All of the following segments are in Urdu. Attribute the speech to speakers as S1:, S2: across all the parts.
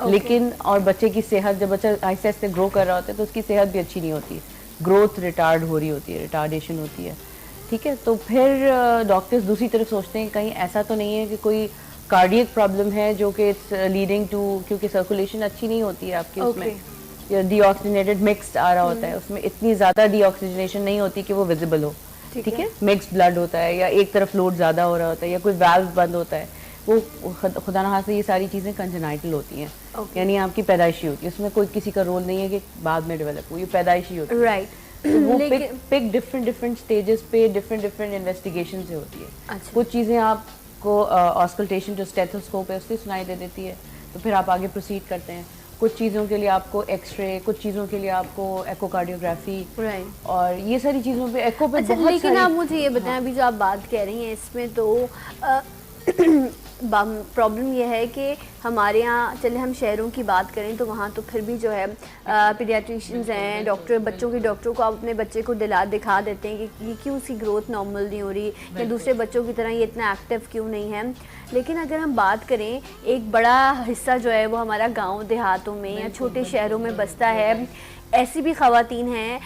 S1: لیکن اور بچے کی صحت, جب بچہ آہستہ آہستہ گرو کر رہا ہوتا ہے تو اس کی صحت بھی اچھی نہیں ہوتی ہے, گروتھ ریٹارڈ ہو رہی ہوتی ہے, ریٹارڈیشن ہوتی ہے, ٹھیک ہے. تو پھر ڈاکٹرز دوسری طرف سوچتے ہیں کہیں ایسا تو نہیں ہے کہ کوئی کارڈیک پرابلم ہے جو کہ اٹس لیڈنگ ٹو, کیونکہ سرکولیشن اچھی نہیں ہوتی ہے آپ کی اس میں, یا ڈی آکسیجنیٹڈ مکسڈ آ رہا ہوتا ہے, اس میں اتنی زیادہ ڈی آکسیجنیشن نہیں ہوتی کہ وہ ویزیبل ہو, ٹھیک ہے, مکسڈ بلڈ ہوتا ہے, یا ایک طرف لوڈ زیادہ ہو رہا ہوتا ہے, یا کوئی ویلو بند ہوتا ہے, وہ خدا نخواستہ یہ ساری چیزیں کنجنائٹل ہوتی ہیں, یعنی آپ کی پیدائشی ہوتی ہے, اس میں کوئی کسی کا رول نہیں ہے کہ بعد میں ڈیولپ ہو, یہ پیدائشی ہوتی ہے.
S2: رائٹ.
S1: وہ پک ڈفرینٹ اسٹیجز پہ ڈفرینٹ انویسٹیگیشن سے ہوتی ہے. کچھ چیزیں آپ کو آسکلٹیشن جو اسٹیتھوسکوپ ہے اس سے سنائی دے دیتی ہے, تو پھر آپ آگے پروسیڈ کرتے ہیں. کچھ چیزوں کے لیے آپ کو ایکس رے, کچھ چیزوں کے لیے آپ کو ایکو کارڈیوگرافی, اور یہ ساری چیزوں پہ ایکو پہ بہت.
S2: لیکن آپ مجھے یہ بتائیں, ابھی جو آپ بات کہہ رہی ہیں اس میں تو پرابلم یہ ہے کہ ہمارے یہاں, چلے ہم شہروں کی بات کریں تو وہاں تو پھر بھی جو ہے پیڈیاٹریشینز ہیں, ڈاکٹر, بچوں کے ڈاکٹروں کو آپ اپنے بچے کو دکھا دیتے ہیں کہ یہ کیوں سی گروتھ نارمل نہیں ہو رہی, یا دوسرے بچوں کی طرح یہ اتنا ایکٹیو کیوں نہیں ہے. لیکن اگر ہم بات کریں, ایک بڑا حصہ جو ہے وہ ہمارا گاؤں دیہاتوں میں یا چھوٹے شہروں میں بستا ہے. ایسی بھی خواتین ہیں,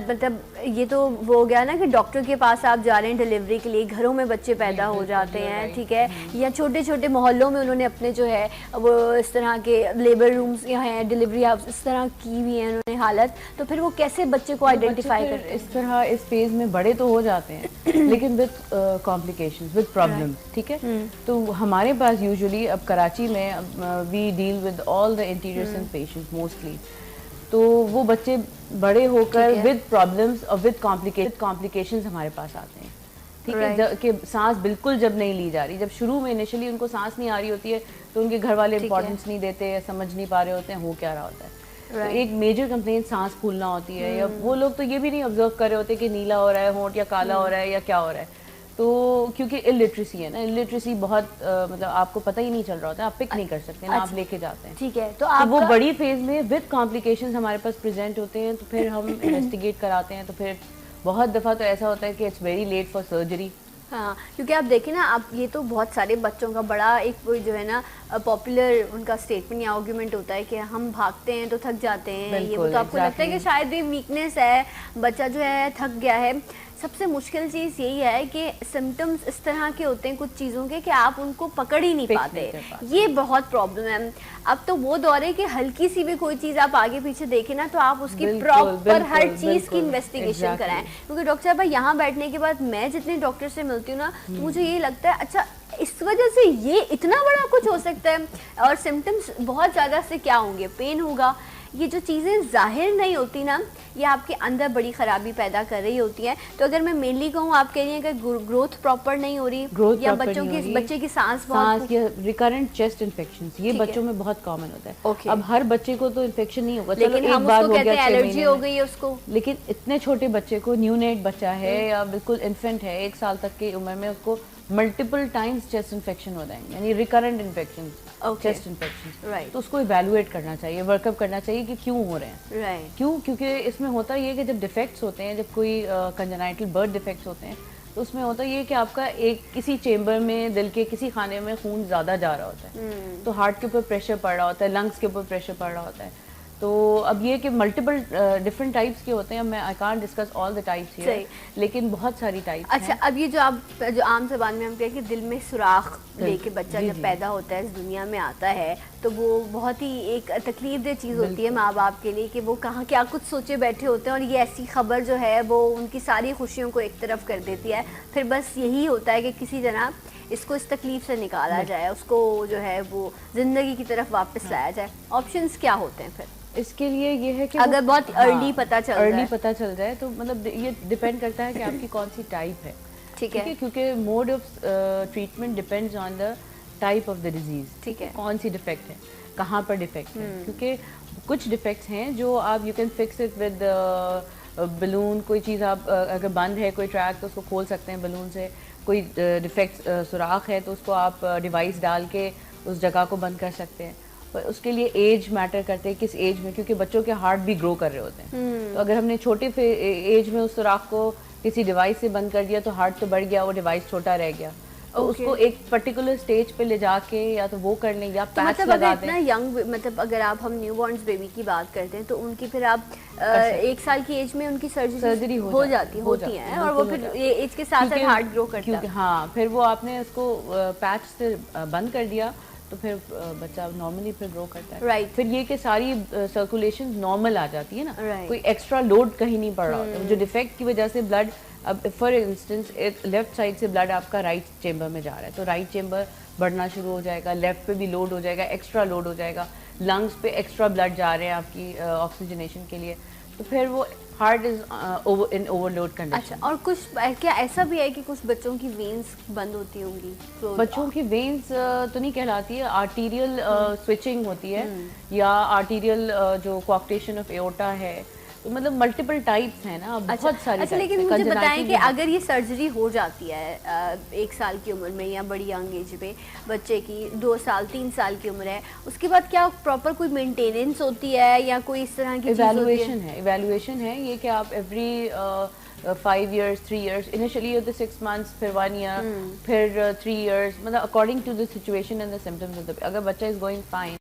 S2: مطلب یہ تو وہ ہو گیا نا کہ ڈاکٹر کے پاس آپ جا رہے ہیں ڈیلیوری کے لیے, گھروں میں بچے پیدا ہو جاتے ہیں, ٹھیک ہے, یا چھوٹے چھوٹے محلوں میں انہوں نے اپنے جو ہے وہ اس طرح کے لیبر رومز یا ہیں, ڈیلیوری ہاؤس اس طرح کی ہوئی ہیں انہوں نے حالت, تو پھر وہ کیسے بچے کو آئیڈینٹیفائی کرتے ہیں؟
S1: اس طرح اس فیز میں بڑے تو ہو جاتے ہیں لیکن وتھ کمپلیکیشنز, وتھ پرابلمس, ٹھیک ہے. تو ہمارے پاس یوزلی اب کراچی میں we deal with all the interior patients mostly, تو وہ بچے بڑے ہو کر ود پرابلمس اور ود کمپلیکیشنز ہمارے پاس آتے ہیں, ٹھیک ہے, کہ سانس بالکل جب نہیں لی جا رہی, جب شروع میں انیشلی ان کو سانس نہیں آ رہی ہوتی ہے تو ان کے گھر والے امپورٹنس نہیں دیتے, یا سمجھ نہیں پا رہے ہوتے ہیں ہو کیا رہا ہوتا ہے. تو ایک میجر کمپلین سانس پھولنا ہوتی ہے, یا وہ لوگ تو یہ بھی نہیں آبزرو کر رہے ہوتے کہ نیلا ہو رہا ہے ہونٹ, یا کالا ہو رہا ہے, یا کیا ہو رہا ہے. تو کیونکہ الٹریسی ہے نا, الٹریسی بہت مطلب آپ کو پتہ ہی نہیں چل رہا ہوتا ہے, آپ پک نہیں کر سکتے نا, آپ لے کے جاتے ہیں,
S2: ٹھیک ہے. تو
S1: وہ بڑی فیز میں وتھ کمپلیکیشنز ہمارے پاس پریزنٹ ہوتے ہیں, تو پھر ہم انویسٹیگیٹ کراتے ہیں. تو پھر بہت دفعہ تو ایسا ہوتا ہے کہ it's very late for surgery.
S2: ہاں, کیونکہ آپ دیکھیں نا, آپ یہ تو بہت سارے بچوں کا بڑا ایک جو ہے نا پاپولر ان کا اسٹیٹمنٹ یا آرگیومنٹ ہوتا ہے کہ ہم بھاگتے ہیں تو تھک جاتے ہیں. یہ وہ تو آپ کو لگتا ہے کہ شاید یہ ویکنیس ہے, بچہ جو ہے تھک گیا ہے. سب سے مشکل چیز یہی ہے کہ سمٹمز اس طرح کے ہوتے ہیں کچھ چیزوں کے کہ آپ ان کو پکڑ ہی نہیں پاتے, یہ بہت پرابلم ہے. اب تو وہ دور ہے کہ ہلکی سی بھی کوئی چیز آپ آگے پیچھے دیکھیں نا تو آپ اس کی پراپر ہر چیز کی انویسٹیگیشن کرائیں. کیونکہ ڈاکٹر صاحب یہاں بیٹھنے کے بعد میں جتنے ڈاکٹر سے ملتی ہوں نا, تو مجھے یہ لگتا ہے اچھا اس وجہ سے یہ اتنا بڑا کچھ ہو سکتا ہے, اور سمٹمز بہت زیادہ سے کیا ہوں گے, پین ہوگا, یہ جو چیزیں ظاہر نہیں ہوتی نا یہ آپ کے اندر بڑی خرابی پیدا کر رہی ہوتی ہیں. تو اگر میں مینلی کہوں, آپ کہہ رہی ہیں کہ گروتھ پراپر نہیں ہو رہی, یا بچے کی سانس بہت,
S1: ریکرنٹ چیسٹ انفیکشنز, یہ بچوں میں بہت کامن ہوتا ہے. اب ہر بچے کو تو انفیکشن نہیں ہوگا,
S2: لیکن ہم اس کو کہتے ہیں الرجی ہو گئی ہے اس کو,
S1: لیکن اتنے چھوٹے بچے کو, نیو نیٹ بچہ ہے یا بالکل انفینٹ ہے 1 سال تک کی عمر میں, اس کو ملٹیپل ٹائمز چیسٹ انفیکشن ہو جائیں گے, یعنی ریکرنٹ انفیکشن, چیسٹ انفیکشن. تو اس کو ایویلویٹ کرنا چاہیے, ورک اپ کرنا چاہیے کہ کیوں ہو رہے ہیں, کیوں, کیونکہ اس میں ہوتا یہ کہ جب ڈیفیکٹس ہوتے ہیں, جب کوئی کنجنائٹل برتھ ڈیفیکٹس ہوتے ہیں, تو اس میں ہوتا یہ کہ آپ کا ایک کسی چیمبر میں, دل کے کسی خانے میں خون زیادہ جا رہا ہوتا ہے, تو ہارٹ کے اوپر پریشر پڑ رہا ہوتا ہے, لنگس کے اوپر پریشر پڑ رہا ہوتا ہے. تو اب یہ کہ ملٹیپل ڈفرینٹ ٹائپس کے ہوتے ہیں, میں I can't discuss all the types here, لیکن بہت ساری ٹائپس ہیں.
S2: اچھا, اب یہ جو آپ جو عام زبان میں ہم کہیں کہ دل میں سوراخ لے کے بچہ جب پیدا ہوتا ہے, اس دنیا میں آتا ہے, تو وہ بہت ہی ایک تکلیف دہ چیز ہوتی ہے ماں باپ کے لیے کہ وہ کہاں کیا کچھ سوچے بیٹھے ہوتے ہیں, اور یہ ایسی خبر جو ہے وہ ان کی ساری خوشیوں کو ایک طرف کر دیتی ہے. پھر بس یہی ہوتا ہے کہ کسی طرح اس کو اس تکلیف سے نکالا جائے, اس کو جو ہے وہ زندگی کی طرف واپس لایا جائے. آپشنز کیا ہوتے ہیں پھر
S1: اس کے لیے؟ یہ ہے کہ
S2: اگر بہت ارلی پتہ
S1: چل جائے تو مطلب یہ ڈیپینڈ کرتا ہے کہ آپ کی کون سی ٹائپ ہے,
S2: ٹھیک ہے,
S1: کیونکہ mode of treatment depends on the type of the disease,
S2: ٹھیک ہے,
S1: کون سی ڈیفیکٹ ہے, کہاں پر ڈیفیکٹ ہے. کیونکہ کچھ ڈیفیکٹس ہیں جو آپ you can fix it with balloon, کوئی چیز آپ اگر بند ہے کوئی ٹریک تو اس کو کھول سکتے ہیں بلون سے, کوئی ڈیفیکٹ سوراخ ہے تو اس کو آپ ڈیوائس ڈال کے اس جگہ کو بند کر سکتے ہیں. اس کے لیے ایج میٹر کرتے ہیں, کس ایج میں, کیونکہ بچوں کے ہارٹ بھی گرو کر رہے ہوتے ہیں. تو اگر ہم نے چھوٹے ایج میں اس سوراخ کو کسی ڈیوائس سے بند کر دیا تو ہارٹ تو بڑھ گیا, وہ ڈیوائس چھوٹا رہ گیا. تو اس کو ایک پرٹیکولر سٹیج پہ لے جا کے یا تو وہ کر لیں یا پیچ
S2: مطلب
S1: لگا
S2: اگر
S1: دیں.
S2: اتنا ینگ، مطلب اگر آپ ہم نیو بورنز بیبی کی بات کرتے ہیں تو ان کی پھر آپ 1 سال کی ایج میں ان کی سرجری ہوتی ہیں اور وہ پھر ایج کے ساتھ ساتھ ہارٹ گرو کرتا ہے.
S1: ہاں پھر وہ آپ نے اس کو پیچ سے بند کر دیا تو پھر بچہ نارملی پھر گرو کرتا ہے.
S2: رائٹ.
S1: پھر یہ کہ ساری سرکولیشن نارمل آ جاتی ہے نا, کوئی ایکسٹرا لوڈ کہیں نہیں پڑ رہا ہوتا. جو ڈیفیکٹ کی وجہ سے بلڈ, اب فار انسٹنس لیفٹ سائڈ سے بلڈ آپ کا رائٹ چیمبر میں جا رہا ہے تو رائٹ چیمبر بڑھنا شروع ہو جائے گا, لیفٹ پہ بھی لوڈ ہو جائے گا, ایکسٹرا لوڈ ہو جائے گا, لنگس پہ ایکسٹرا بلڈ جا رہے ہیں آپ کی آکسیجنیشن کے لیے, تو پھر وہ heart is in overload condition.
S2: اچھا, اور کچھ کیا ایسا بھی ہے کہ کچھ بچوں کی وینز بند ہوتی ہوں گی؟
S1: بچوں کی وینز تو نہیں کہلاتی ہے, آرٹیریل سوئچنگ ہوتی ہے یا آرٹیریل جو کوآکٹیشن آف ایورٹا ہے, تو مطلب ملٹیپل ٹائپس ہیں نا, بہت ساری.
S2: اچھا لیکن مجھے بتائیں کہ اگر یہ سرجری ہو جاتی ہے 1 سال کی عمر میں یا بڑی ینگ ایج پہ بچے کی 2 سال 3 سال کی عمر ہے, اس کے بعد کیا پراپر کوئی مینٹیننس ہوتی ہے یا کوئی اس طرح کی
S1: ایویلویشن ہے یہ کہ آپ ایوری 5 years 3 years initially ہوتے 6 months پھر 1 year پھر 3 years, مطلب according to the situation and the symptoms of the, اگر بچہ is going fine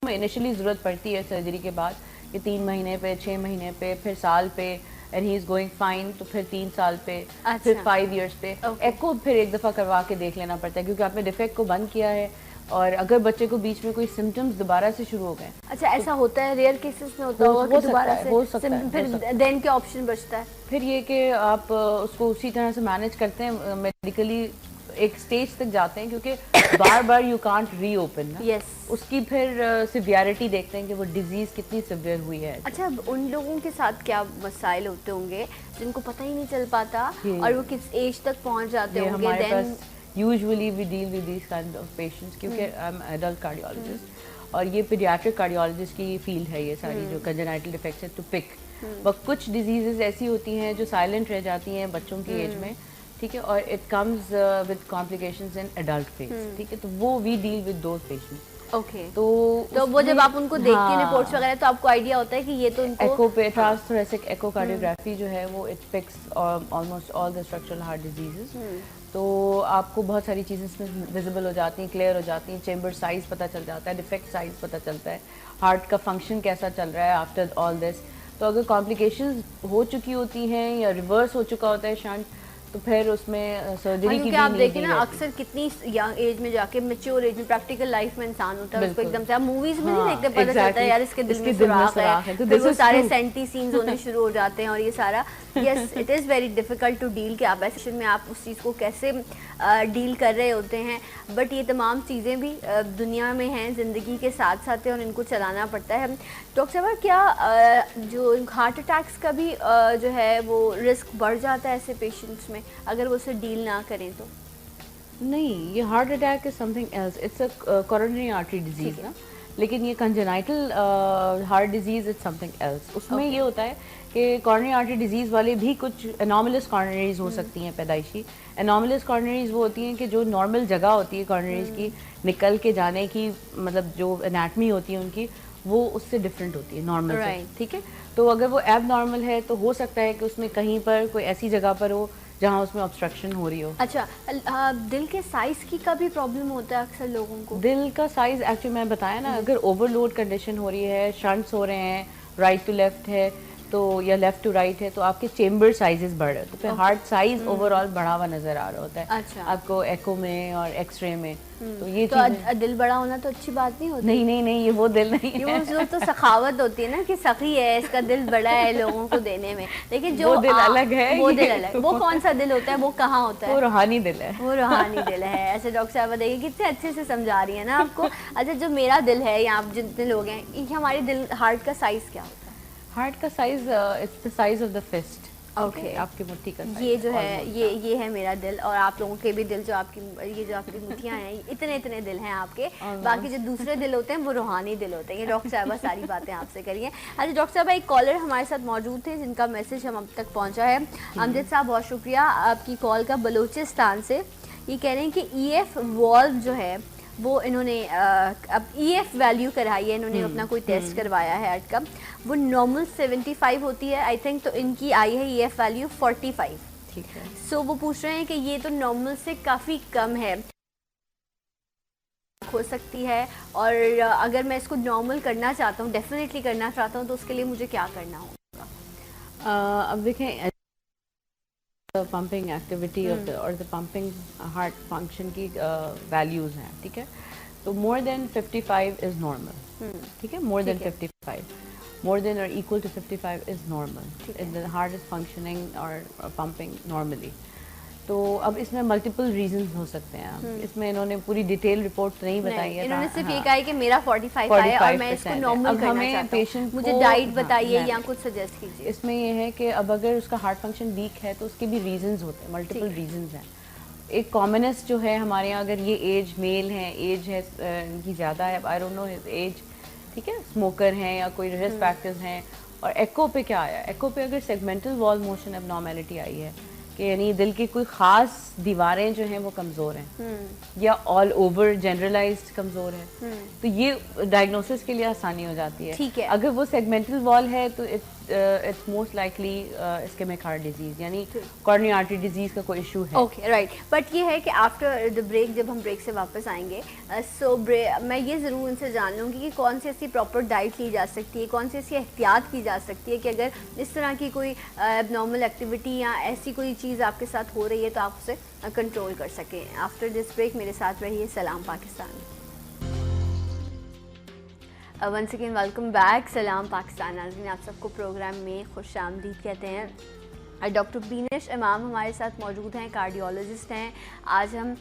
S1: انیشلی ضرورت پڑتی ہے سرجری کے بعد کہ 3 مہینے پہ 6 مہینے پہ پھر سال پہ, and he is going fine تو پھر 3 سال پہ پھر 5 years پہ. ایکو پھر ایک دفعہ کروا کے دیکھ لینا پڑتا ہے کیونکہ آپ نے ڈیفیکٹ کو بند کیا ہے, اور اگر بچے کو بیچ میں کوئی سمٹمز دوبارہ سے شروع ہو گئے.
S2: اچھا ایسا ہوتا ہے, ریئر کیسز میں ہوتا ہے دوبارہ سے
S1: ہو سکتا ہے.
S2: پھر دین کیا آپشن بچتا ہے؟
S1: پھر یہ کہ آپ اس کو اسی طرح سے مینیج کرتے ہیں میڈیکلی, ایک سٹیج تک جاتے ہیں کیونکہ بار بار یو کانٹ ری اوپن نا.
S2: یس.
S1: اس کی پھر سیویرٹی دیکھتے ہیں کہ وہ ڈیزیز کتنی سیویئر ہوئی ہے.
S2: اچھا ان لوگوں کے ساتھ کیا مسائل ہوتے ہوں گے جن کو پتہ ہی نہیں چل پاتا اور وہ کس ایج تک پہنچ جاتے ہوں گے؟ دین
S1: usually we deal with these kind of patients کیونکہ I'm adult cardiologist اور یہ پیڈیاٹرک کارڈیولوجسٹ کی فیلڈ ہے یہ ساری جو کنجنائٹل ڈیفیکٹس ہے ٹو پک. بٹ کچھ ڈیزیزز ایسی ہوتی ہیں جو سائلنٹ رہ جاتی ہیں بچوں کی ایج میں, ٹھیک ہے, اور it comes with complications in adult phase, ٹھیک ہے, تو وہ we deal with those patients.
S2: Okay, تو وہ جب آپ ان کو دیکھتے ہیں رپورٹس وغیرہ تو آپ کو آئیڈیا ہوتا ہے کہ یہ تو ان کو
S1: ایکو پہ ٹرانستھوریسک ایکو کارڈیوگرافی جو ہے وہ it picks almost all the structural heart diseases. تو آپ کو بہت ساری چیزیں اس میں ویزیبل ہو جاتی ہیں, کلیئر ہو جاتی ہیں, چیمبر سائز پتہ چل جاتا ہے, ڈیفیکٹ سائز پتہ چلتا ہے, ہارٹ کا فنکشن کیسا چل رہا ہے آفٹر آل دس. تو اگر کمپلیکیشنز ہو چکی ہوتی ہیں یا ریورس ہو چکا ہوتا ہے شنٹ تو پھر اس میں سرجری کی بھی
S2: آپ دیکھیں نا اکثر کتنی ینگ ایج میں جا کے میچور ایج میں پریکٹیکل لائف میں انسان ہوتا ہے اس کو ایک دم سے آپ موویز میں نہیں دیکھتے پتہ چلتا ہے یار اس کے دل میں سوراخ ہے, پھر وہ سارے سینٹی سینز ہونے شروع ہو جاتے ہیں اور یہ سارا. Yes it is very difficult to deal کہ آپ ایسے میں آپ اس چیز کو کیسے ڈیل کر رہے ہوتے ہیں, بٹ یہ تمام چیزیں بھی دنیا میں ہیں, زندگی کے ساتھ ساتھ ہیں اور ان کو چلانا پڑتا ہے. ڈاکٹر صاحب کیا جو ہارٹ اٹیکس کا بھی جو ہے وہ رسک بڑھ جاتا ہے ایسے پیشنٹس میں اگر وہ اسے ڈیل نہ کریں تو؟
S1: نہیں, یہ heart attack is something else, it's a coronary artery disease نا, لیکن یہ congenital heart disease it's something else. اس میں یہ ہوتا ہے کہ کارنری آرٹری ڈیزیز والے بھی کچھ اناملس کارنریز ہو سکتی ہیں پیدائشی. اناملس کارنریز وہ ہوتی ہیں کہ جو نارمل جگہ ہوتی ہے کارنریز کی نکل کے جانے کی, مطلب جو انیٹمی ہوتی ہے ان کی وہ اس سے ڈفرینٹ ہوتی ہے نارمل سے, ٹھیک ہے. تو اگر وہ ایب نارمل ہے تو ہو سکتا ہے کہ اس میں کہیں پر کوئی ایسی جگہ پر ہو جہاں اس میں obstruction ہو رہی ہو.
S2: اچھا دل کے سائز کی کا بھی پرابلم ہوتا ہے اکثر لوگوں کو؟
S1: دل کا سائز ایکچولی میں بتایا نا, اگر اوور لوڈ کنڈیشن ہو رہی ہے, شنٹس ہو رہے ہیں, رائٹ ٹو لیفٹ ہے تو یا لیفٹ ٹو رائٹ ہے تو آپ کے چیمبر سائزز بڑھ رہے, تو پھر ہارٹ سائز اوور آل بڑھا ہوا نظر آ رہا ہوتا ہے آپ کو ایکو میں اور ایکس رے میں. تو یہ
S2: دل بڑا ہونا تو اچھی بات نہیں ہوتی.
S1: نہیں, یہ وہ دل نہیں ہے,
S2: یہ تو سخاوت ہوتی ہے نا کہ سخی ہے, اس کا دل بڑا ہے لوگوں کو دینے میں, لیکن جو
S1: دل الگ ہے,
S2: وہ دل الگ. وہ کون سا دل ہوتا ہے, وہ کہاں ہوتا ہے؟
S1: وہ روحانی دل ہے.
S2: وہ روحانی دل ہے. ایسے ڈاکٹر صاحبہ دیکھیے کتنے اچھے سے سمجھا رہی ہیں نا آپ کو. اچھا جو میرا دل ہے یا آپ جتنے لوگ ہیں, یہ ہمارے دل ہارٹ کا سائز کیا ہوتا ہے؟
S1: ہارٹ کا size it's the size of the fist.
S2: Okay,
S1: آپ کی مٹھی کا
S2: یہ جو ہے یہ ہے میرا دل, اور آپ لوگوں کے بھی دل جو آپ کی یہ جو آپ کی مٹھیاں ہیں اتنے دل ہیں آپ کے. باقی جو دوسرے دل ہوتے ہیں وہ روحانی دل ہوتے ہیں. یہ ڈاکٹر صاحبہ ساری باتیں آپ سے کریے. اچھا ڈاکٹر صاحبہ ایک کالر ہمارے ساتھ موجود تھے جن کا میسج ہم اب تک پہنچا ہے. امجد صاحب بہت شکریہ آپ کی کال کا, بلوچستان سے. یہ کہہ رہے ہیں کہ ای ایف والو جو ہے وہ انہوں نے اب ای ایف ویلیو کرائی ہے, انہوں نے اپنا کوئی ٹیسٹ کروایا ہے ہارٹ کا, وہ نارمل 75 ہوتی ہے آئی تھنک, تو ان کی آئی ہے ای ایف ویلیو 45.
S1: ٹھیک ہے.
S2: سو وہ پوچھ رہے ہیں کہ یہ تو نارمل سے کافی کم ہے, ہو سکتی ہے, اور اگر میں اس کو نارمل کرنا چاہتا ہوں, ڈیفینیٹلی کرنا چاہتا ہوں, تو اس کے لیے مجھے کیا کرنا ہوگا؟
S1: اب دیکھیں پمپنگ ایکٹیویٹی اور پمپنگ ہارٹ فنکشن کی ویلیوز ہیں, ٹھیک ہے. تو مور دین 55 از نارمل, ٹھیک ہے. مور دین 55, مور دین اور equal to 55 is normal. the heart is functioning اور پمپنگ نارملی. تو اب اس میں ملٹیپل ریزنز ہو سکتے ہیں. اس میں انہوں نے پوری ڈیٹیل رپورٹ نہیں بتائی ہے,
S2: انہوں نے صرف یہ کہا ہے کہ میرا 45 ہے اور میں اس کو نارمل کرنا چاہتا ہوں, مجھے ڈائٹ بتائیے یا کچھ سجیسٹ کیجیے.
S1: اس میں یہ ہے کہ اب اگر اس کا ہارٹ فنکشن ویک ہے تو اس کے بھی ریزنز ہوتے ہیں, ملٹیپل ریزنز ہیں. ایک کامنسٹ جو ہے ہمارے یہاں, اگر یہ ایج میل ہے, ایج ہے ان کی زیادہ ہے, I don't know his age, ٹھیک ہے, اسموکر ہیں یا کوئی رسک فیکٹرز ہیں. اور ایکو پہ کیا آیا, ایکو پہ اگر سیگمنٹل وال موشن اب نارمیلٹی آئی ہے کہ یعنی دل کی کوئی خاص دیواریں جو ہیں وہ کمزور ہیں یا آل اوور جنرلائزڈ کمزور ہے, تو یہ ڈائگنوسس کے لیے آسانی ہو جاتی ہے. اگر وہ سیگمنٹل وال ہے تو it's most likely ischemic heart disease, یعنی کورونری آرٹری ڈیزیز کا کوئی ایشو ہے.
S2: Okay right. بٹ یہ ہے کہ آفٹر دا بریک, جب ہم بریک سے واپس آئیں گے, سو میں یہ ضرور ان سے جان لوں گی کہ کون سی ایسی پراپر ڈائٹ لی جا سکتی ہے, کون سی ایسی احتیاط کی جا سکتی ہے کہ اگر اس طرح کی کوئی اب نارمل ایکٹیویٹی یا ایسی کوئی چیز آپ کے ساتھ ہو رہی ہے تو آپ اسے کنٹرول کر سکیں. آفٹر دس بریک میرے ساتھ رہیے. سلام Pakistan. Once again welcome back. سلام پاکستان ناظرین, آپ سب کو پروگرام میں خوش آمدید کہتے ہیں. ڈاکٹر بینش امام ہمارے ساتھ موجود ہیں, کارڈیولوجسٹ ہیں. آج ہم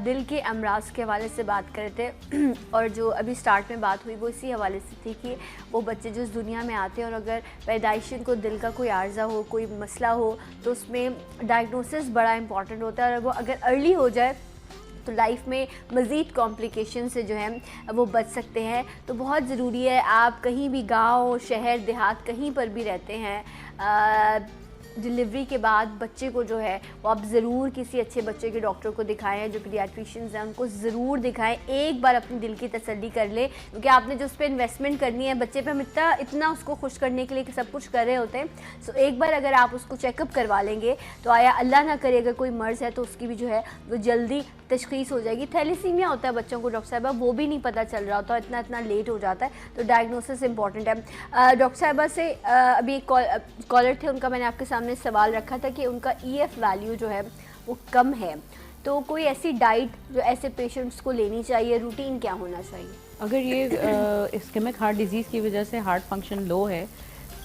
S2: دل کے امراض کے حوالے سے بات کر رہے تھے, اور جو ابھی سٹارٹ میں بات ہوئی وہ اسی حوالے سے تھی کہ وہ بچے جو اس دنیا میں آتے ہیں اور اگر پیدائشی ان کو دل کا کوئی عارضہ ہو, کوئی مسئلہ ہو, تو اس میں ڈائگنوسس بڑا امپورٹنٹ ہوتا ہے, اور وہ اگر ارلی ہو جائے تو لائف میں مزید کمپلیکیشن سے جو ہے وہ بچ سکتے ہیں. تو بہت ضروری ہے, آپ کہیں بھی گاؤں, شہر, دیہات, کہیں پر بھی رہتے ہیں, ڈلیوری کے بعد بچے کو جو ہے وہ آپ ضرور کسی اچھے بچے کے ڈاکٹر کو دکھائیں ہیں, جو پیڈیاٹریشینز ہیں ان کو ضرور دکھائیں. ایک بار اپنی دل کی تسلی کر لیں, کیونکہ آپ نے جو اس پہ انویسٹمنٹ کرنی ہے, بچے پہ ہم اتنا اس کو خوش کرنے کے لیے سب کچھ کر رہے ہوتے ہیں. سو ایک بار اگر آپ اس کو چیک اپ کروا لیں گے تو آیا اللہ نہ کرے اگر کوئی مرض ہے تو اس کی بھی جو ہے وہ جلدی تشخیص ہو جائے گی. تھیلیسیمیا ہوتا ہے بچوں کو ڈاکٹر صاحبہ, وہ بھی نہیں پتہ چل رہا ہوتا, اتنا لیٹ ہو جاتا ہے, تو ڈائگنوسس امپورٹنٹ ہے. ڈاکٹر صاحبہ سے ابھی ایک کالر تھے, ان کا میں نے آپ کے سامنے سوال رکھا تھا کہ ان کا ای ایف ویلیو جو ہے وہ کم ہے, تو کوئی ایسی ڈائٹ جو ایسے پیشنٹس کو لینی چاہیے, روٹین کیا ہونا چاہیے؟
S1: اگر یہ اسکیمک ہارٹ ڈیزیز کی وجہ سے ہارٹ فنکشن لو ہے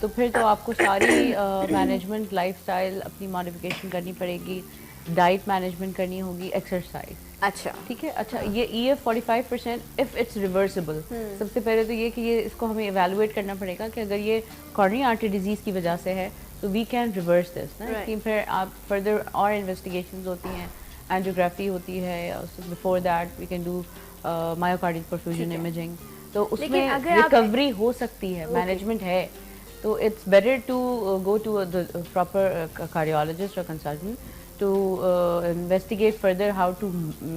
S1: تو پھر تو آپ کو ساری مینجمنٹ لائف سٹائل اپنی ماڈیفیکیشن کرنی پڑے گی, ڈائٹ مینجمنٹ کرنی ہوگی, ایکسرسائز.
S2: اچھا
S1: ٹھیک ہے. اچھا, یہ E F 45% if it's reversible. سب سے پہلے تو یہ کہ یہ اس کو ہمیں ایویلویٹ کرنا پڑے گا کہ اگر یہ کورونری آرٹری ڈیزیز کی وجہ سے ہے تو وی کین ریورس دس نا. پھر آپ فردر اور انویسٹیگیشنز ہوتی ہیں, اینجیوگرافی ہوتی ہے, before that we can do myocardial perfusion imaging. تو اس میں ریکوری ہو سکتی ہے, مینجمنٹ ہے. تو it's better to go to proper cardiologist اور consultant to investigate further how to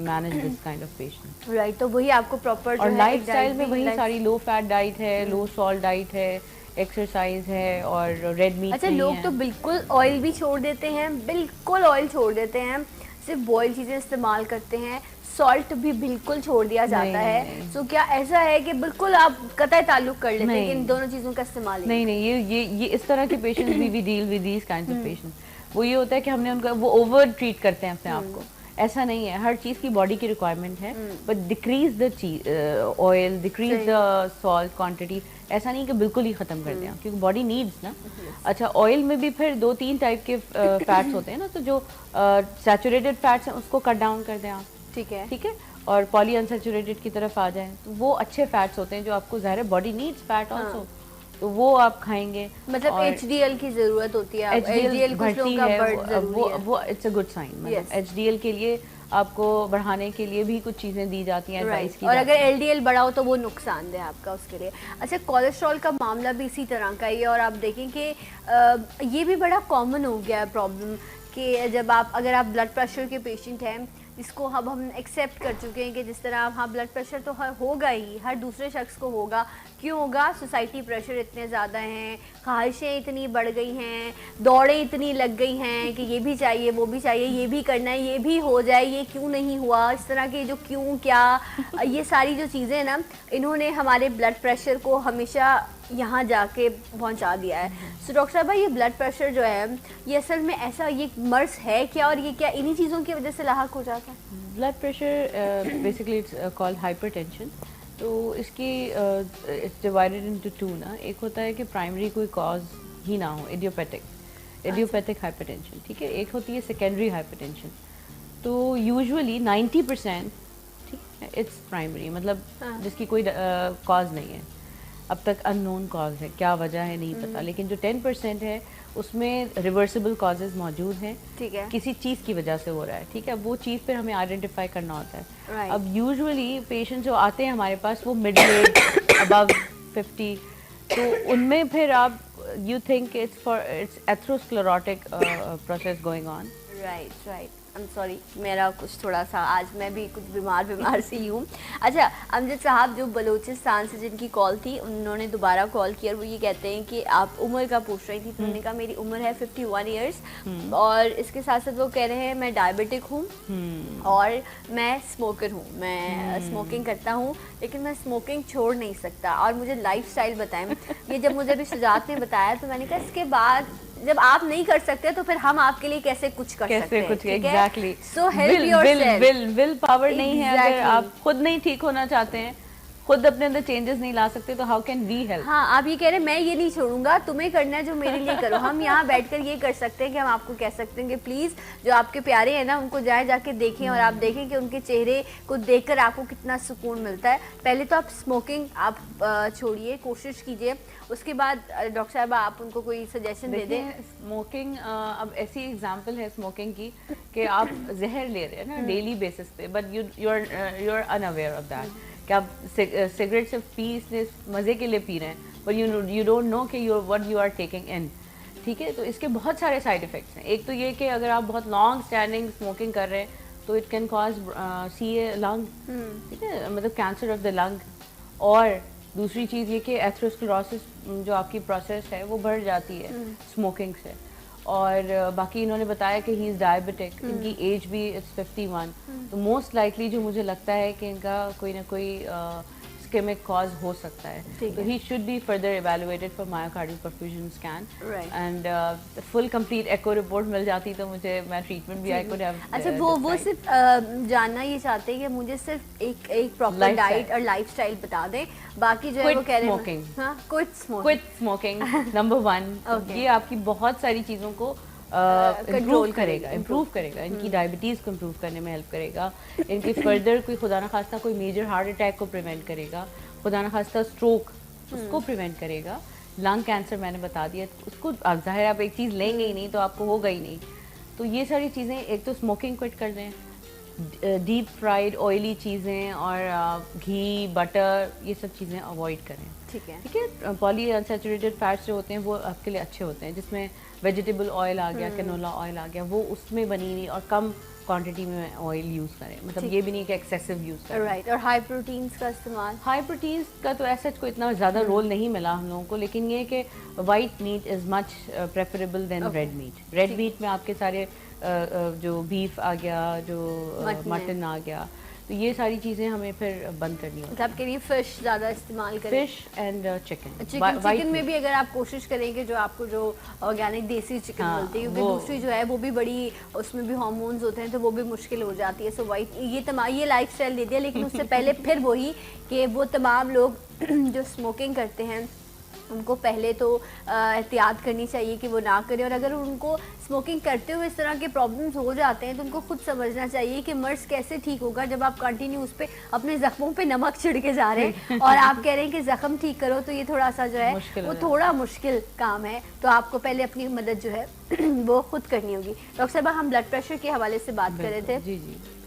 S1: manage this kind of patient.
S2: Right, تو وہی آپ کو پراپر
S1: اور لائف اسٹائل میں وہی ساری لو فیٹ ڈائٹ ہے, لو سالٹ ڈائٹ ہے, ایکسرسائز ہے اور ریڈ میٹ.
S2: اچھا, لوگ تو بالکل آئل بھی چھوڑ دیتے ہیں, بالکل آئل چھوڑ دیتے ہیں, صرف بوائل چیزیں استعمال کرتے ہیں, سالٹ بھی بالکل چھوڑ دیا جاتا ہے. سو کیا ایسا ہے کہ بالکل آپ قطع تعلق کر لیتے ہیں کہ ان دونوں چیزوں کا استعمال
S1: نہیں, یہ اس طرح کے patients we deal with these kinds of patients. وہ یہ ہوتا ہے کہ ہم نے ان کا وہ اوور ٹریٹ کرتے ہیں اپنے آپ کو. ایسا نہیں ہے, ہر چیز کی باڈی کی ریکوائرمنٹ ہے, but decrease the oil, decrease the salt quantity. ایسا نہیں کہ بالکل ہی ختم کر دیں, کیونکہ باڈی نیڈس نا. اچھا, آئل میں بھی پھر 2-3 ٹائپ کے فیٹس ہوتے ہیں نا, تو جو سیچوریٹڈ فیٹس ہیں اس کو کٹ ڈاؤن کر دیں آپ, ٹھیک ہے, اور پالی انسیچوریٹڈ کی طرف آ جائیں, تو وہ اچھے فیٹس ہوتے ہیں جو آپ کو ظاہر ہے باڈی نیڈس فیٹ آلسو, تو وہ آپ کھائیں گے.
S2: مطلب ایچ ڈی ایل کی ضرورت ہوتی ہے, ایچ ڈی ایل
S1: بڑھتی ہے, وہ it's a good sign. H D L کے لیے آپ کو بڑھانے کے لیے بھی کچھ چیزیں دی جاتی ہیں, ایڈوائز کی.
S2: اور اگر ایل ڈی ایل بڑھا ہو تو وہ نقصان دہ آپ کا اس کے لیے. اچھا, کولیسٹرول کا معاملہ بھی اسی طرح کا ہی ہے, اور آپ دیکھیں کہ یہ بھی بڑا کامن ہو گیا ہے پرابلم کہ جب آپ اگر آپ بلڈ پریشر کے پیشنٹ ہیں جس کو اب ہم ایکسیپٹ کر چکے ہیں کہ جس طرح ہاں بلڈ پریشر تو ہوگا ہی، ہر دوسرے شخص کو ہوگا. کیوں ہوگا؟ سوسائٹی پریشر اتنے زیادہ ہیں، خواہشیں اتنی بڑھ گئی ہیں، دوڑیں اتنی لگ گئی ہیں کہ یہ بھی چاہیے وہ بھی چاہیے، یہ بھی کرنا ہے، یہ بھی ہو جائے، یہ کیوں نہیں ہوا، اس طرح کے جو کیوں کیا یہ ساری جو چیزیں ہیں نا، انہوں نے ہمارے بلڈ پریشر کو ہمیشہ یہاں جا کے پہنچا دیا ہے. سو ڈاکٹر صاحبہ یہ بلڈ پریشر جو ہے یہ اصل میں ایسا یہ مرض ہے کیا، اور یہ کیا انہی چیزوں کی وجہ سے لاحق ہو جاتا ہے؟
S1: Blood pressure basically it's called hypertension. تو اس کی اٹس ڈیوائڈیڈ انٹو ٹو نا. ایک ہوتا ہے کہ پرائمری کوئی کاز ہی نہ ہو، ایڈیوپیتھک ہائپر ٹینشن، ٹھیک ہے. ایک ہوتی ہے سیکنڈری ہائپر ٹینشن. تو یوزولی 90% ٹھیک ہے اٹس پرائمری، مطلب جس کی کوئی کاز نہیں ہے، اب تک ان نون کاز ہے، کیا وجہ ہے نہیں پتہ. لیکن جو 10% ہے اس میں ریورسیبل کازز موجود ہیں،
S2: ٹھیک ہے،
S1: کسی چیز کی وجہ سے ہو رہا ہے، ٹھیک ہے. وہ چیز پھر ہمیں آئیڈینٹیفائی کرنا ہوتا ہے. اب یوزولی پیشنٹ جو آتے ہیں ہمارے پاس وہ مڈ ایج ابو 50، تو ان میں پھر آپ you think it's atherosclerotic process going on.
S2: Right right. I'm sorry میرا کچھ تھوڑا سا آج میں بھی کچھ بیمار سی ہوں. اچھا امجد صاحب جو بلوچستان سے جن کی کال تھی انہوں نے دوبارہ کال کیا اور وہ یہ کہتے ہیں کہ آپ عمر کا پوچھ رہی تھی. تو انہوں نے کہا میری عمر ہے 51 ایئرس اور اس کے ساتھ ساتھ وہ کہہ رہے ہیں میں ڈائبٹک ہوں اور میں اسموکر ہوں، میں اسموکنگ کرتا ہوں لیکن میں اسموکنگ چھوڑ نہیں سکتا اور مجھے لائف اسٹائل بتائیں. یہ جب مجھے ابھی شجاعت نے بتایا تو میں نے کہا اس کے بعد جب آپ نہیں کر سکتے تو پھر ہم آپ کے لیے کیسے کچھ کر سکتے ہیں؟
S1: Exactly.
S2: So help your self.
S1: Will power نہیں ہے. اگر آپ خود نہیں ٹھیک ہونا چاہتے ہیں، خود اپنے اندر چینجز نہیں لا سکتے تو ہاؤ کین وی ہیلپ؟
S2: ہاں آپ یہ کہہ رہے ہیں میں یہ نہیں چھوڑوں گا، تمہیں کرنا ہے جو میرے لیے کرو. ہم یہاں بیٹھ کر یہ کر سکتے ہیں کہ ہم آپ کو کہہ سکتے ہیں کہ پلیز جو آپ کے پیارے ہیں نا ان کو جائیں جا کے دیکھیں اور آپ دیکھیں کہ ان کے چہرے کو دیکھ کر آپ کو کتنا سکون ملتا ہے. پہلے تو آپ اسموکنگ آپ چھوڑیے، کوشش کیجیے. اس کے بعد ڈاکٹر صاحبہ آپ ان کو کوئی سجیشن دے دیں.
S1: اسموکنگ اب ایسی ایگزامپل ہے اسموکنگ کی کہ آپ زہر لے رہے ہیں نا ڈیلی بیسس پہ، but you are unaware of that کہ آپ سگریٹ صرف مزے کے لیے پی رہے ہیں، بٹ یو ڈونٹ نو کہ what you are taking in. ٹھیک ہے. تو اس کے بہت سارے سائڈ افیکٹس ہیں. ایک تو یہ کہ اگر آپ بہت لانگ اسٹینڈنگ اسموکنگ کر رہے ہیں تو اٹ کین کاز لنگ، ٹھیک ہے، مطلب کینسر آف دا لنگ. اور دوسری چیز یہ کہ ایتھروسکلروسس جو آپ کی پروسیس ہے وہ بڑھ جاتی ہے اسموکنگ سے. اور باقی انہوں نے بتایا کہ ہی از ڈائبٹک، ان کی ایج بھی اٹس 51. تو موسٹ لائکلی جو مجھے لگتا ہے کہ ان کا کوئی نہ کوئی اسکیمک کاز ہو سکتا ہے. تو he should be further evaluated for myocardial perfusion scan and full complete echo report مل جاتی تو مجھے میں ٹریٹمنٹ بھی آئی کوڈ ہیو.
S2: اچھا وہ صرف جاننا یہ چاہتے ہیں کہ مجھے صرف ایک پراپر ڈائٹ اور لائف اسٹائل بتا دیں، باقی جو ہے وہ کہہ رہے ہیں ہاں کوئٹ اسموکنگ نمبر 1. یہ آپ کی بہت ساری چیزوں کو امپروو کرے گا. ان کی ڈائبٹیز کو امپروو کرنے میں ہیلپ کرے گا. ان کی فردر کوئی خدا نخواستہ کوئی میجر ہارٹ اٹیک کو پریونٹ کرے گا، خدا نخواستہ اسٹروک اس کو پریونٹ کرے گا. لنگ کینسر میں نے بتا دیا اس کو، ظاہر آپ ایک چیز لیں گے ہی نہیں تو آپ کو ہوگا ہی نہیں. تو یہ ساری چیزیں، ایک تو اسموکنگ کوئٹ کر دیں، ڈیپ فرائیڈ آئلی چیزیں اور گھی بٹر یہ سب چیزیں اوائڈ کریں. ٹھیک ہے. پالی انسیچوریٹڈ فیٹس جو ہوتے ہیں وہ آپ کے لیے اچھے ہوتے ہیں، جس میں ویجیٹیبل آئل آ گیا، کینولا آئل آ گیا، وہ اس میں بنی ہوئی اور کم کوانٹٹی میں آئل یوز کریں. مطلب یہ بھی نہیں کہ ایکسیسو یوز کریں. رائٹ. اور ہائی پروٹینس کا استعمال، ہائی پروٹینس کا تو ایسا کوئی اتنا زیادہ رول نہیں ملا ہم لوگوں کو، لیکن یہ کہ white meat is much preferable than red meat. Red meat میں آپ کے سارے جو بیف آ گیا، جو مٹن آ گیا، تو یہ ساری چیزیں ہمیں پھر بند کرنی ہوتی ہیں. آپ کے لیے فش زیادہ استعمال کریں. فش اینڈ چکن میں بھی اگر آپ کوشش کریں کہ جو آپ کو جو آرگینک دیسی چکن ملتی ہے، کیونکہ دوسری جو ہے وہ بھی بڑی اس میں بھی ہارمونز ہوتے ہیں تو وہ بھی مشکل ہو جاتی ہے. سو وائٹ یہ لائف اسٹائل دے دیا. لیکن اس سے پہلے پھر وہی کہ وہ تمام لوگ جو اسموکنگ کرتے ہیں ان کو پہلے تو احتیاط کرنی چاہیے کہ وہ نہ کریں. اور اگر ان کو اسموکنگ کرتے ہوئے اس طرح کے پرابلمس ہو جاتے ہیں تو ان کو خود سمجھنا چاہیے کہ مرض کیسے ٹھیک ہوگا جب آپ کنٹینیو اس پہ اپنے زخموں پہ نمک چھڑکے جا رہے ہیں اور آپ کہہ رہے ہیں کہ زخم ٹھیک کرو. تو یہ تھوڑا سا جو ہے وہ تھوڑا مشکل کام ہے. تو آپ کو پہلے اپنی مدد جو ہے وہ خود کرنی ہوگی. ڈاکٹر صاحبہ ہم بلڈ پریشر کے حوالے سے بات کر رہے تھے.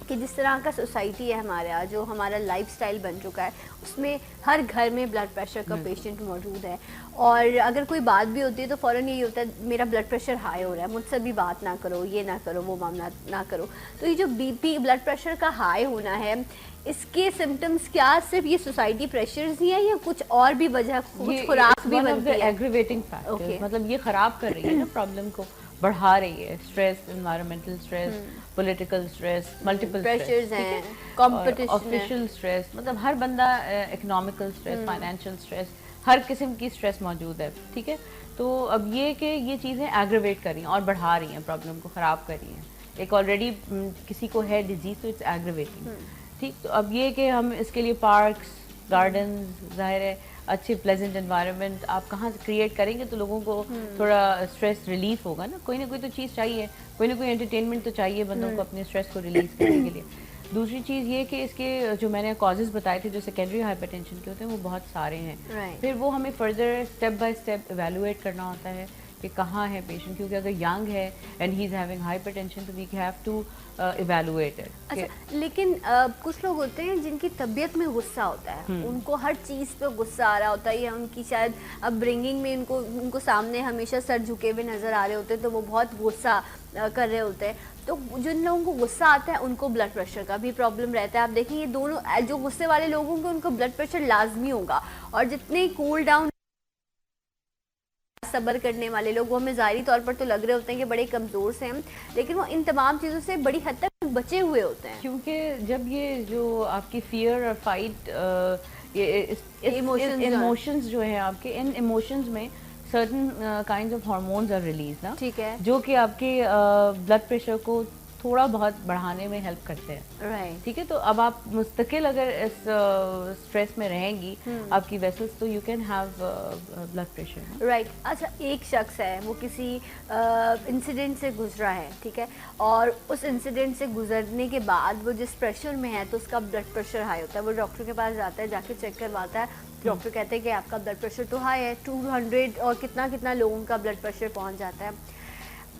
S2: کہ جس طرح کا سوسائٹی ہے ہمارے یہاں, جو ہمارا لائف سٹائل بن چکا ہے, اس میں ہر گھر میں بلڈ پریشر کا پیشنٹ موجود ہے, اور اگر کوئی بات بھی ہوتی ہے تو فوراً یہی ہوتا ہے میرا بلڈ پریشر ہائی ہو رہا ہے, مجھ سے بھی بات نہ کرو, یہ نہ کرو, وہ معاملہ نہ کرو. تو یہ جو بی پی بلڈ پریشر کا ہائی ہونا ہے, اس کے سمٹمز کیا صرف یہ سوسائٹی پریشرز ہی ہیں یا کچھ اور بھی وجہ, کچھ خوراک بھی بنتی ہے؟
S1: ایگریویٹنگ فیکٹر, مطلب یہ خراب کر رہی ہے نا پرابلم کو, بڑھا رہی ہے. Stress, environmental stress, political stress, multiple
S2: pressures ہیں, کمپٹیشن,
S1: آفیشیل اسٹریس, مطلب ہر بندہ, اکنامیکل اسٹریس, فائنینشیل اسٹریس, ہر قسم کی اسٹریس موجود ہے. ٹھیک ہے, تو اب یہ کہ یہ چیزیں ایگریویٹ کر رہی ہیں اور بڑھا رہی ہیں, پرابلم کو خراب کر رہی ہیں. ایک آلریڈی کسی کو ہے ڈیزیز تو اٹس ایگریویٹنگ. ٹھیک, تو اب یہ کہ ہم اس کے لیے پارکس, گارڈنز, ظاہر ہے اچھے پلیزنٹ انوائرمنٹ آپ کہاں سے کریٹ کریں گے تو لوگوں کو تھوڑا اسٹریس ریلیف ہوگا نا. کوئی نہ کوئی تو چیز چاہیے, کوئی نہ کوئی انٹرٹینمنٹ تو چاہیے بندوں کو اپنے اسٹریس کو ریلیز کرنے کے لیے. دوسری چیز یہ کہ اس کے جو میں نے کازز بتائے تھے جو سیکنڈری ہائپر ٹینشن کے ہوتے ہیں وہ بہت سارے ہیں. پھر وہ ہمیں further step by step evaluate کرنا ہوتا ہے کہ کہاں ہے پیشنٹ, کیونکہ اگر ینگ ہے and he is having hypertension تو we have to evaluate it.
S2: اچھا, لیکن کچھ لوگ ہوتے ہیں جن کی طبیعت میں غصہ ہوتا ہے, ان کو ہر چیز پہ غصہ آ رہا ہوتا ہے, یا ان کی شاید اب برنگنگ میں ان کو سامنے ہمیشہ سر جھکے ہوئے نظر آ رہے ہوتے ہیں تو وہ بہت غصہ کر رہے ہوتے ہیں. تو جن لوگوں کو غصہ آتا ہے ان کو بلڈ پریشر کا بھی پرابلم رہتا ہے. آپ دیکھیں یہ دونوں, جو غصے والے لوگ ہوں گے ان کو بلڈ پریشر لازمی ہوگا, اور جتنے کول ڈاؤن صبر کرنے والے لوگ, وہ ہمیں ظاہری طور پر تو لگ رہے ہوتے ہیں کہ بڑے کمزور سے ہیں, لیکن وہ ان تمام چیزوں سے بڑی حد تک بچے ہوئے ہوتے ہیں.
S1: کیونکہ جب یہ جو آپ کی فیئر اور فائٹ, ایموشنز جو ہیں آپ کے, ان ایموشنز میں certain kinds of hormones are released نا,
S2: ٹھیک ہے,
S1: جو کہ آپ کے بلڈ پریشر کو تھوڑا بہت بڑھانے میں ہیلپ کرتے ہیں. ٹھیک ہے, تو اب آپ مستقل اگر اس اسٹریس میں رہیں گی آپ کی ویسلز تو you can have blood pressure.
S2: Right. اچھا, ایک شخص ہے وہ کسی انسیڈنٹ سے گزرا ہے, ٹھیک ہے, اور اس انسیڈنٹ سے گزرنے کے بعد وہ جس پریشر میں ہے تو اس کا بلڈ پریشر ہائی ہوتا ہے, وہ ڈاکٹر کے پاس جاتا ہے, جا کے چیک کرواتا ہے, ڈاکٹر کہتے ہیں کہ آپ کا بلڈ پریشر تو ہائی ہے, 200 اور کتنا لوگوں کا بلڈ پریشر پہنچ جاتا ہے.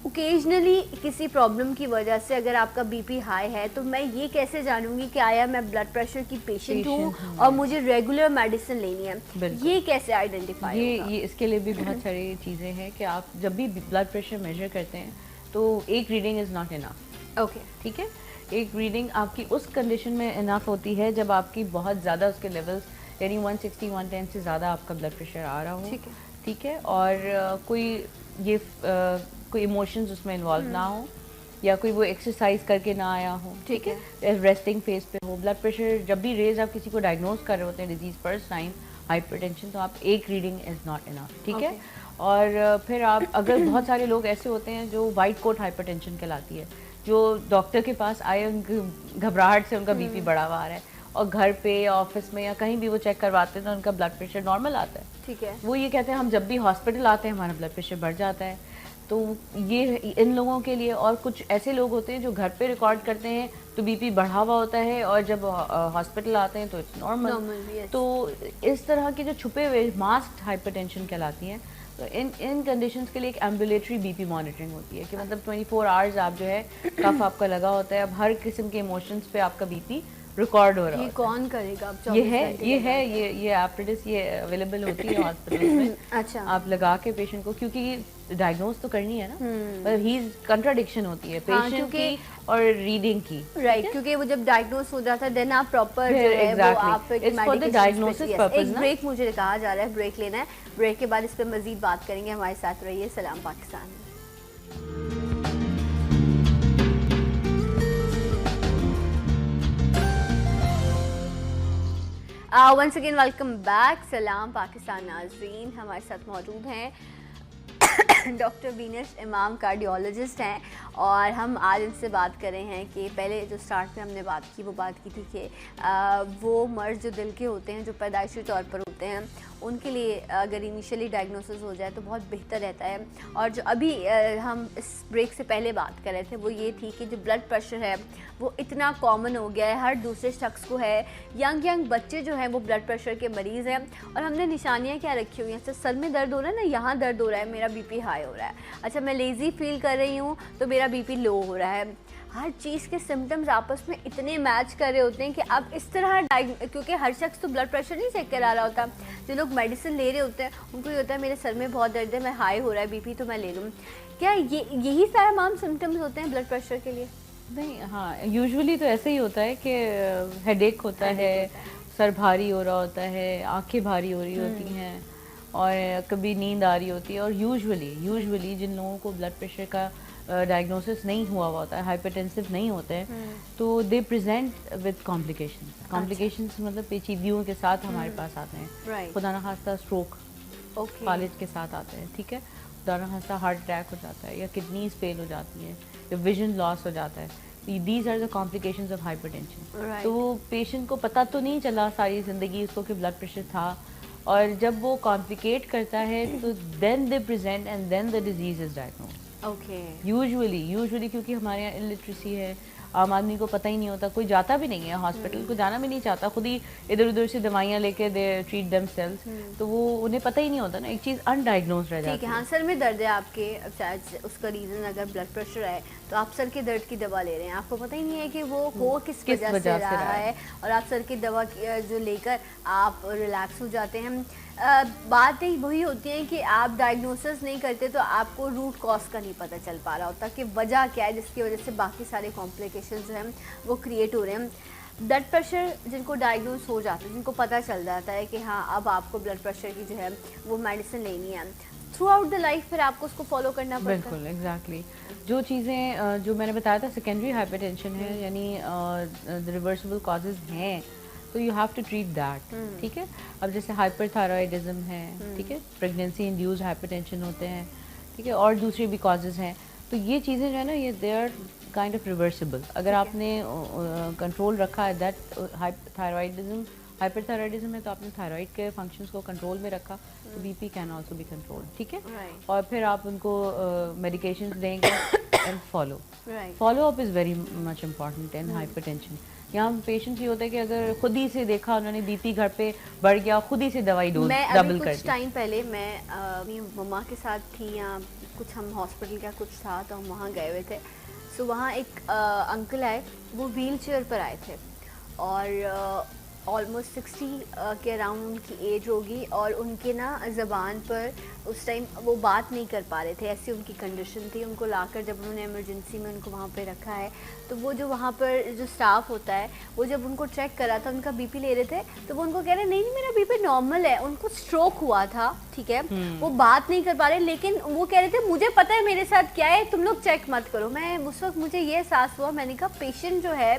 S2: اوکیجنلی کسی پرابلم کی وجہ سے اگر آپ کا بی پی ہائی ہے تو میں یہ کیسے جانوں گی کہ آیا میں بلڈ پریشر کی پیشنٹ ہوں اور مجھے ریگولر میڈیسن لینی ہے, یہ کیسے آئیڈینٹیفائی ہوگا؟
S1: یہ اس کے لیے بھی بہت ساری چیزیں ہیں کہ آپ جب بھی بلڈ پریشر میجر کرتے ہیں تو ایک reading is not enough.
S2: Okay,
S1: ٹھیک ہے, ایک ریڈنگ آپ کی اس کنڈیشن میں انف ہوتی ہے جب آپ کی بہت زیادہ اس کے لیولز یعنی 160 110 سے زیادہ آپ کا بلڈ پریشر آ رہا ہو. ٹھیک ہے, اور کوئی ایموشنز اس میں انوالو نہ ہو, یا کوئی وہ ایکسرسائز کر کے نہ آیا ہو. ٹھیک ہے, ریسٹنگ فیز پہ ہو. بلڈ پریشر جب بھی ریز آپ کسی کو ڈائگنوز کر رہے ہوتے ہیں disease first time hyper tension, تو آپ ایک ریڈنگ از ناٹ انف. ٹھیک ہے, اور پھر آپ اگر بہت سارے لوگ ایسے ہوتے ہیں جو وائٹ کوٹ ہائپر ٹینشن کہلاتی ہے, جو ڈاکٹر کے پاس آئے ان کی گھبراہٹ سے ان کا بی پی بڑھا ہوا آ رہا ہے, اور گھر پہ یا آفس میں یا کہیں بھی وہ چیک کرواتے ہیں تو ان کا بلڈ پریشر نارمل آتا ہے.
S2: ٹھیک ہے,
S1: وہ یہ کہتے ہیں ہم جب بھی ہاسپٹل آتے ہیں ہمارا بلڈ پریشر بڑھ جاتا ہے. تو یہ ان لوگوں کے لیے, اور کچھ ایسے لوگ ہوتے ہیں جو گھر پہ ریکارڈ کرتے ہیں تو بی پی بڑھا ہوا ہوتا ہے, اور جب ہاسپٹل آتے ہیں تو اٹس نارمل. تو اس طرح کے جو چھپے ہوئے ماسکڈ ہائپر ٹینشن کہلاتی ہیں, تو ان کنڈیشنز کے لیے ایک ایمبولیٹری بی پی مانیٹرنگ ہوتی ہے کہ مطلب 24 آورز آپ جو ہے کف آپ کا لگا ہوتا ہے. اب ہر قسم کے ایموشنز پہ آپ کا بی پی ریکارڈ ہو رہا ہے.
S2: کون کرے گا؟
S1: یہ ایپریڈس یہ اویلیبل ہوتی ہے ہاسپٹل میں.
S2: اچھا,
S1: آپ لگا کے پیشنٹ کو, کیونکہ یہ ڈائگنوز تو کرنی ہے نا, مطلب ہی کنٹراڈکشن ہوتی ہے پیشنٹ کی اور ریڈنگ کی.
S2: رائٹ, کیونکہ وہ جب ڈائگنوز ہو جاتا ہے دین آپ پراپر جو ہے وہ آپ ایک بریک مجھے کہا جا رہا ہے, بریک لینا ہے. بریک کے بعد اس پہ مزید بات کریں گے. ہمارے ساتھ رہیے. سلام Pakistan. Once again welcome back. سلام پاکستان ناظرین, ہمارے ساتھ موجود ہیں ڈاکٹر وینس امام, کارڈیولوجسٹ ہیں, اور ہم آج ان سے بات کر رہے ہیں کہ پہلے جو سٹارٹ میں ہم نے بات کی وہ بات کی تھی کہ وہ مرض جو دل کے ہوتے ہیں جو پیدائشی طور پر ہوتے ہیں ان کے لیے اگر انیشلی ڈائگنوسس ہو جائے تو بہت بہتر رہتا ہے. اور جو ابھی ہم اس بریک سے پہلے بات کر رہے تھے وہ یہ تھی کہ جو بلڈ پریشر ہے وہ اتنا کامن ہو گیا ہے, ہر دوسرے شخص کو ہے. ینگ بچے جو ہیں وہ بلڈ پریشر کے مریض ہیں, اور ہم نے نشانیاں کیا رکھی ہوئی ہیں؟ جیسے سر میں درد ہو رہا ہے نا, یہاں درد ہو رہا ہے, میرا بی پی ہائی ہو رہا ہے. اچھا, میں لیزی فیل کر رہی ہوں تو میرا بی پی لو ہو رہا ہے. ہر چیز کے سمٹمز آپس میں اتنے میچ کر رہے ہوتے ہیں کہ اب اس طرح کیونکہ ہر شخص تو بلڈ پریشر نہیں چیک کرا رہا ہوتا. جو لوگ میڈیسن لے رہے ہوتے ہیں ان کو یہ ہوتا ہے میرے سر میں بہت درد ہے, میں ہائی ہو رہا ہے بی پی تو میں لے لوں. کیا یہی سارا تمام سمٹمز ہوتے ہیں بلڈ پریشر کے لیے؟
S1: نہیں, ہاں یوزولی تو ایسے ہی ہوتا ہے کہ ہیڈ ایک ہوتا ہے, سر بھاری ہو رہا ہوتا ہے, آنکھیں بھاری ہو رہی ہوتی ہیں, اور کبھی نیند آ رہی ہوتی ہے. اور یوزولی جن لوگوں کو بلڈ پریشر کا ڈائگنوسس نہیں ہوا ہوتا ہے, ہائپرٹینسو نہیں ہوتے ہیں, تو دے پریزنٹ ود کمپلیکیشنس مطلب پیچیدگیوں کے ساتھ ہمارے پاس آتے ہیں. خدا نخواستہ اسٹروک فالج کے ساتھ آتے ہیں, ٹھیک ہے, خدا نخواستہ ہارٹ اٹیک ہو جاتا ہے, یا کڈنیز فیل ہو جاتی ہیں, یا ویژن لاس ہو جاتا ہے. These are the complications of hypertension. تو وہ پیشنٹ کو پتہ تو نہیں چلا ساری زندگی اس کو کہ بلڈ پریشر تھا, اور جب وہ کمپلیکیٹ کرتا ہے تو then they present and then the disease is diagnose. Usually کیونکہ ہمارے یہاں الٹریسی ہے, عام آدمی کو پتہ ہی نہیں ہوتا, کوئی جاتا بھی نہیں ہے ہاسپٹل, کو جانا بھی نہیں چاہتا, خود ہی ادھر ادھر سے دوائیاں لے کے دے ٹریٹ دیم سیلز, تو وہ انہیں پتہ ہی نہیں ہوتا نا, ایک چیز ان ڈائگنوز رہ جاتی ہے.
S2: ہاں, سر میں درد ہے آپ کے, شاید اس کا ریزن اگر بلڈ پریشر ہے تو آپ سر کے درد کی دوا لے رہے ہیں, آپ کو پتہ ہی نہیں ہے کہ وہ ہو کس وجہ سے رہا ہے, اور آپ سر کی دوا جو لے کر آپ ریلیکس ہو جاتے ہیں. باتیں وہی ہوتی ہیں کہ آپ ڈائگنوسس نہیں کرتے تو آپ کو روٹ کاز کا نہیں پتہ چل پا رہا ہوتا کہ وجہ کیا ہے جس کی وجہ سے باقی سارے کمپلیکیشنز جو ہیں وہ کریٹ ہو رہے ہیں. بلڈ پریشر جن کو ڈائگنوز ہو جاتا ہے, جن کو پتہ چل جاتا ہے کہ ہاں اب آپ کو بلڈ پریشر کی جو ہے وہ میڈیسن لینی ہے, تھرو آؤٹ دا لائف پھر آپ کو اس کو فالو کرنا پڑتا ہے.
S1: بالکل ایگزیکٹلی. جو چیزیں جو میں نے بتایا تھا سیکنڈری ہائپر ٹینشن ہے, یعنی ریورسیبل کازز ہیں, تو you have to treat that, ٹھیک ہے. اب جیسے ہائپر تھائرائڈزم ہے, ٹھیک ہے, پریگنینسی انڈیوز ہائپر ٹینشن ہوتے ہیں, ٹھیک ہے, اور دوسری بھی کازز ہیں. تو یہ چیزیں جو ہے نا, یہ they are kind of reversible. اگر آپ نے کنٹرول رکھا ہے دیٹ تھائرائڈزم, ہائپر تھائرائڈزم ہے, تو آپ نے تھائرائڈ کے فنکشنز کو کنٹرول میں رکھا, تو B P can also be control, ٹھیک ہے. اور پھر آپ ان کو میڈیکیشنز دیں گے and follow up is very much important in hyper tension. یہاں پیشنٹس یہ ہوتا ہے کہ اگر خود ہی سے دیکھا انہوں نے بی پی گھر پہ بڑھ گیا, خود ہی سے دوائی ڈوز ڈبل کر دی.
S2: کچھ ٹائم پہلے میں اپنی مما کے ساتھ تھی, یا کچھ ہم ہاسپٹل کا کچھ تھا تو ہم وہاں گئے ہوئے تھے. سو وہاں ایک انکل آئے, وہ ویل چیئر پر آئے تھے, اور آلموسٹ 60 کے اراؤنڈ ان کی ایج ہوگی, اور ان کے نا زبان پر اس ٹائم وہ بات نہیں کر پا رہے تھے, ایسی ان کی کنڈیشن تھی. ان کو لا کر جب انہوں نے ایمرجنسی میں ان کو وہاں پہ رکھا ہے, تو وہ جو وہاں پر جو اسٹاف ہوتا ہے وہ جب ان کو چیک کرا تھا, ان کا بی پی لے رہے تھے, تو وہ ان کو کہہ رہے نہیں میرا بی پی نارمل ہے. ان کو اسٹروک ہوا تھا, ٹھیک ہے, وہ بات نہیں کر پا رہے, لیکن وہ کہہ رہے تھے مجھے پتہ ہے میرے ساتھ کیا ہے, تم لوگ چیک مت کرو. میں اس وقت مجھے یہ احساس ہوا, میں نے کہا پیشنٹ جو ہے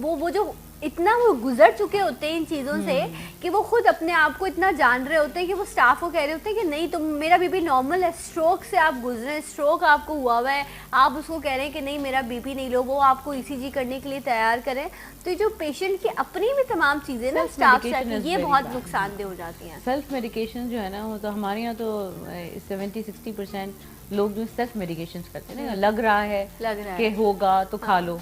S2: وہ جو اتنا وہ گزر چکے ہوتے ہیں ان چیزوں سے کہ وہ خود اپنے آپ کو اتنا جان رہے ہوتے ہیں کہ وہ اسٹاف کو کہہ رہے ہوتے ہیں کہ نہیں تم میرا بی پی نارمل ہے, اسٹروک سے آپ گزرے, اسٹروک آپ کو ہوا ہے, آپ اس کو کہہ رہے ہیں کہ نہیں میرا بی پی نہیں لو, وہ آپ کو ای سی جی کرنے کے لیے تیار کریں. تو جو پیشنٹ کی اپنی بھی تمام چیزیں نا اسٹاف سے یہ بہت نقصان دہ ہو جاتی ہیں.
S1: سیلف میڈیکیشن جو ہے نا, وہ تو ہمارے یہاں تو 70-60% لوگ جو سیلف میڈیکیشن کرتے ہیں نا, لگ رہا ہے کہ ہوگا تو کھا لو,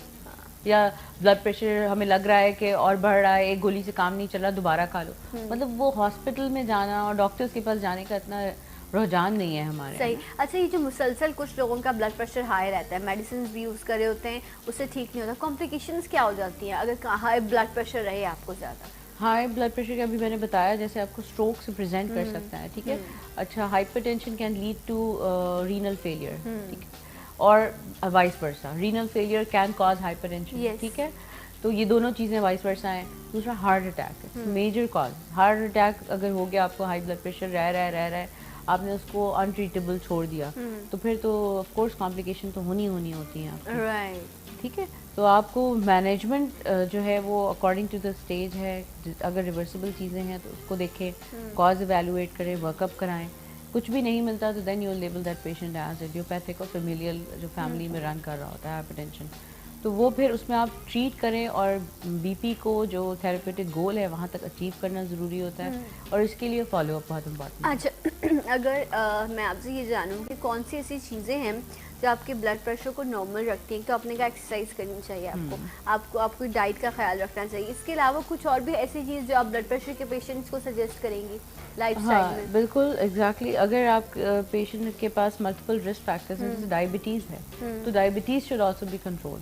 S1: یا بلڈ پریشر ہمیں لگ رہا ہے کہ اور بڑھ رہا ہے, ایک گولی سے کام نہیں چل رہا, دوبارہ کھا لو. مطلب وہ ہاسپٹل میں جانا اور ڈاکٹرز کے پاس جانے کا اتنا رجحان نہیں ہے ہمارے.
S2: صحیح. اچھا, یہ جو مسلسل کچھ لوگوں کا بلڈ پریشر ہائی رہتا ہے, میڈیسنز بھی یوز کر رہے ہوتے ہیں, اس سے ٹھیک نہیں ہوتا, کمپلیکیشنز کیا ہو جاتی ہیں اگر ہائی بلڈ پریشر رہے آپ کو زیادہ؟
S1: ہائی بلڈ پریشر کا بھی میں نے بتایا, جیسے آپ کو اسٹروک سے پریزنٹ کر سکتا ہے, ٹھیک ہے. اچھا, hypertension can lead to renal failure, ٹھیک ہے, اور vice versa. Renal failure can cause hypertension, ٹھیک ہے. تو یہ دونوں چیزیں وائس ورسا ہیں. دوسرا heart attack, major cause. Heart attack اگر ہو گیا, آپ کو ہائی بلڈ پریشر رہ رہا ہے, آپ نے اس کو ان ٹریٹیبل چھوڑ دیا, تو پھر تو آف کورس کمپلیکیشن تو ہونی ہوتی ہیں, ٹھیک ہے. تو آپ کو مینجمنٹ جو ہے وہ اکارڈنگ ٹو دا اسٹیج ہے. اگر ریورسیبل چیزیں ہیں تو اس کو دیکھیں, کاز ایویلویٹ کریں, ورک اپ کرائیں. کچھ بھی نہیں ملتا تو then you label that patient as idiopathic اور فیمیلیل, جو فیملی میں رن کر رہا ہوتا ہے ہائپر ٹینشن. تو وہ پھر اس میں آپ ٹریٹ کریں, اور بی پی کو جو تھراپیوٹک گول ہے وہاں تک اچیو کرنا ضروری ہوتا ہے, اور اس کے لیے فالو اپ بہت امپورٹنٹ ہے.
S2: اچھا, اگر میں آپ سے یہ جانوں کہ کون سی ایسی چیزیں ہیں جو آپ کے بلڈ پریشر کو نارمل رکھتی ہیں. تو اپنے کا ایکسرسائز کرنی چاہیے آپ کو ڈائٹ کا خیال رکھنا چاہیے. اس کے علاوہ کچھ اور بھی ایسی چیز جو آپ بلڈ پریشر کے پیشنٹس کو سجیسٹ کریں گی لائف اسٹائل میں؟
S1: بالکل ایگزیکٹلی. اگر آپ پیشنٹ کے پاس ملٹیپل رسک فیکٹرز ہیں جیسے ڈائبٹیز ہے تو diabetes should also be control,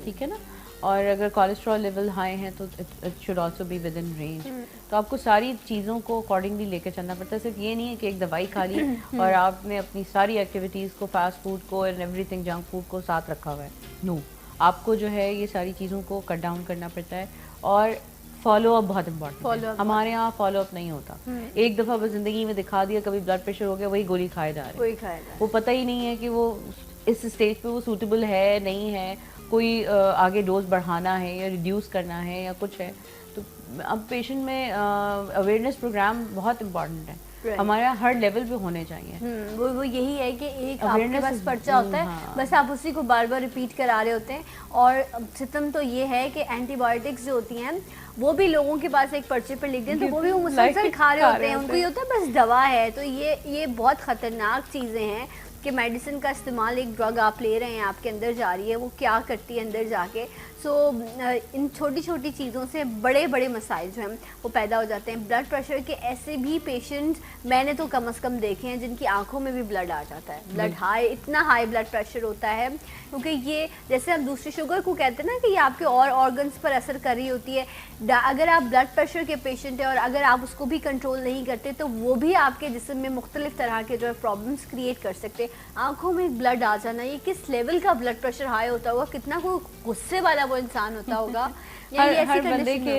S1: ٹھیک ہے نا. اور اگر کولیسٹرول لیول ہائی ہیں تو it should also be with in range. تو آپ کو ساری چیزوں کو اکارڈنگلی لے کے چلنا پڑتا ہے. صرف یہ نہیں ہے کہ ایک دوائی کھا لی اور آپ نے اپنی ساری ایکٹیویٹیز کو, فاسٹ فوڈ کو and every thing, junk food کو ساتھ رکھا ہوا ہے. نو, آپ کو جو ہے یہ ساری چیزوں کو کٹ ڈاؤن کرنا پڑتا ہے. اور فالو اپ بہت امپورٹنٹ ہے. ہمارے یہاں فالو اپ نہیں ہوتا. ایک دفعہ بس زندگی میں دکھا دیا, کبھی بلڈ پریشر ہو گیا, وہی گولی کھائے جا رہے ہیں. وہ پتہ ہی نہیں ہے کہ وہ اس اسٹیج پہ وہ سوٹیبل ہے نہیں ہے, کوئی آگے ڈوز بڑھانا ہے یا ریڈیوس کرنا ہے یا کچھ ہے. تو اب پیشنٹ میں اویئرنیس پروگرام بہت امپورٹنٹ ہے, ہمارا ہر لیول پہ ہونے چاہیے.
S2: وہ یہی ہے کہ ایک آپ کے پاس پرچہ ہوتا ہے, بس آپ اسی کو بار بار ریپیٹ کرا رہے ہوتے ہیں. اور ستم تو یہ ہے کہ اینٹی بایوٹکس جو ہوتی ہیں وہ بھی لوگوں کے پاس ایک پرچے پر لکھ دیں تو وہ بھی وہ مسلسل کھا رہے ہوتے ہیں. ان کو یہ ہوتا ہے بس دوا ہے. تو یہ بہت خطرناک چیزیں ہیں کہ میڈیسن کا استعمال, ایک ڈرگ آپ لے رہے ہیں, آپ کے اندر جا رہی ہے, وہ کیا کرتی ہے اندر جا کے. سو ان چھوٹی چھوٹی چیزوں سے بڑے بڑے مسائل جو ہیں وہ پیدا ہو جاتے ہیں. بلڈ پریشر کے ایسے بھی پیشنٹس میں نے تو کم از کم دیکھے ہیں جن کی آنکھوں میں بھی بلڈ آ جاتا ہے. بلڈ ہائی, اتنا ہائی بلڈ پریشر ہوتا ہے, کیونکہ یہ جیسے ہم دوسری شوگر کو کہتے ہیں نا کہ یہ آپ کے اور آرگنس پر اثر کر رہی ہوتی ہے. اگر آپ بلڈ پریشر کے پیشنٹ ہیں اور اگر آپ اس کو بھی کنٹرول نہیں کرتے تو وہ بھی آپ کے جسم میں مختلف طرح کے جو ہے پرابلمس کریٹ کر سکتے. آنکھوں میں بلڈ آ جانا, یہ کس لیول کا بلڈ پریشر ہائی ہوتا ہوگا, کتنا کوئی غصے والا وہ انسان ہوتا ہوگا.
S1: ہر بندے کے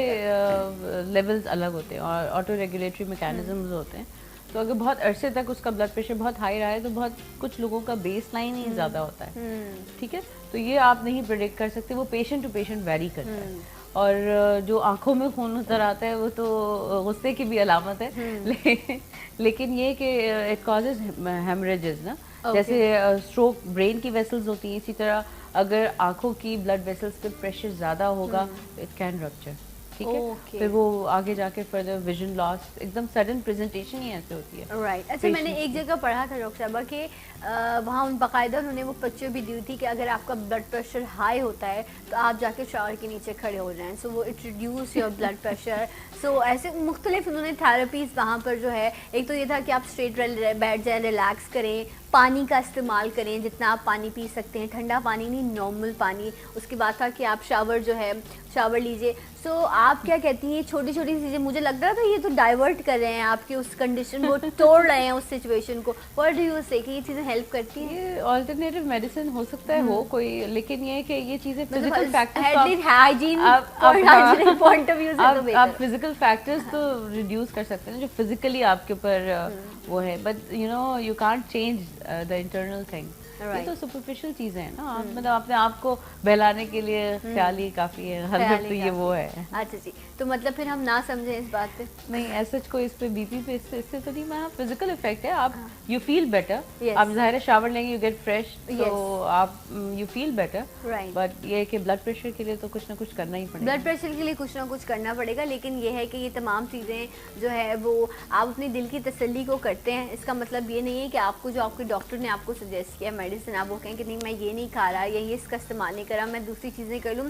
S1: لیولز الگ ہوتے ہیں اور آٹو ریگولیٹری میکینزمز ہوتے ہیں. تو اگر بہت عرصے تک اس کا بلڈ پریشر بہت ہائی رہا ہے تو بہت کچھ لوگوں کا بیس لائن ہی زیادہ ہوتا ہے, ٹھیک ہے. تو یہ آپ نہیں پریڈکٹ کر سکتے, وہ پیشنٹ ٹو پیشنٹ ویری کرتا ہے. اور جو آنکھوں میں خون نظر آتا ہے وہ تو غصے کی بھی علامت ہے, لیکن یہ کہ اٹ کازز ہیمریجز نا, جیسے اسٹروک برین کی ویسلز ہوتی ہیں, اسی طرح اگر آنکھوں کی بلڈ ویسلز پہ پریشر زیادہ ہوگا اٹ کین رپچر, ٹھیک ہے. پھر وہ آگے جا کے فردر ویژن لاس, ایک دم سڈن پریزنٹیشن ہی ایسے ہوتی ہے.
S2: رائٹ. اچھا, میں نے ایک جگہ پڑھا تھا ڈاکٹر صاحبہ کہ وہاں باقاعدہ انہوں نے وہ پرچے بھی دی تھی کہ اگر آپ کا بلڈ پریشر ہائی ہوتا ہے تو آپ جا کے شاور کے نیچے کھڑے ہو جائیں, سو وہ it reduce your blood pressure. So ایسے مختلف انہوں نے تھراپیز وہاں پر جو ہے, ایک تو یہ تھا کہ آپ اسٹریٹ بیٹھ جائیں, ریلیکس کریں, پانی کا استعمال کریں جتنا آپ پانی پی سکتے ہیں, ٹھنڈا پانی نہیں, نارمل پانی. اس کے بعد تھا کہ آپ شاور جو ہے شاور لیجئے. سو آپ کیا کہتی ہیں, چھوٹی چھوٹی چیزیں, مجھے لگ رہا تھا یہ تو ڈائیورٹ کر رہے ہیں آپ کی اس کنڈیشن کو, توڑ رہے ہیں اس سچویشن کو. واٹ ڈو یو سے کہ یہ چیزیں ہیلپ کرتی ہیں؟
S1: یہ آلٹرنیٹیو میڈیسن ہو سکتا ہے ہو کوئی, لیکن یہ کہ یہ چیزیں فزیکل آپ فزیکل فیکٹرز تو ریڈیوس کر سکتے ہیں جو فزیکلی آپ کے اوپر وہ ہے, but you know you can't change the internal thing. یہ تو سپرفیشل چیزیں ہیں نا, مطلب اپنے آپ کو بہلانے کے لیے خیال ہی کافی ہے, حضرت تو یہ وہ ہے.
S2: اچھا جی, تو مطلب پھر ہم نہ سمجھیں اس بات پہ؟
S1: نہیں, ایسا کوئی اس پہ بی پی پہ اس سے تو نہیں, میں فزیکل افیکٹ ہے. آپ یو فیل بیٹر, آپ ظاہر ہے شاور لیں گے یو گیٹ فریش, تو آپ یو فیل بیٹر. بٹ یہ کہ بلڈ پریشر کے لیے تو کچھ نہ کچھ کرنا ہی پڑے گا.
S2: بلڈ پریشر کے لیے کچھ نہ کچھ کرنا پڑے گا, لیکن یہ ہے کہ یہ تمام چیزیں جو ہے وہ آپ اپنی دل کی تسلی کو کرتے ہیں. اس کا مطلب یہ نہیں ہے کہ آپ کو جو آپ کے ڈاکٹر نے آپ کو سجیسٹ کیا میڈیسن, آپ وہ کہیں کہ نہیں میں یہ نہیں کھا رہا یا یہ اس کا استعمال نہیں کرا, میں دوسری چیزیں کر لوں.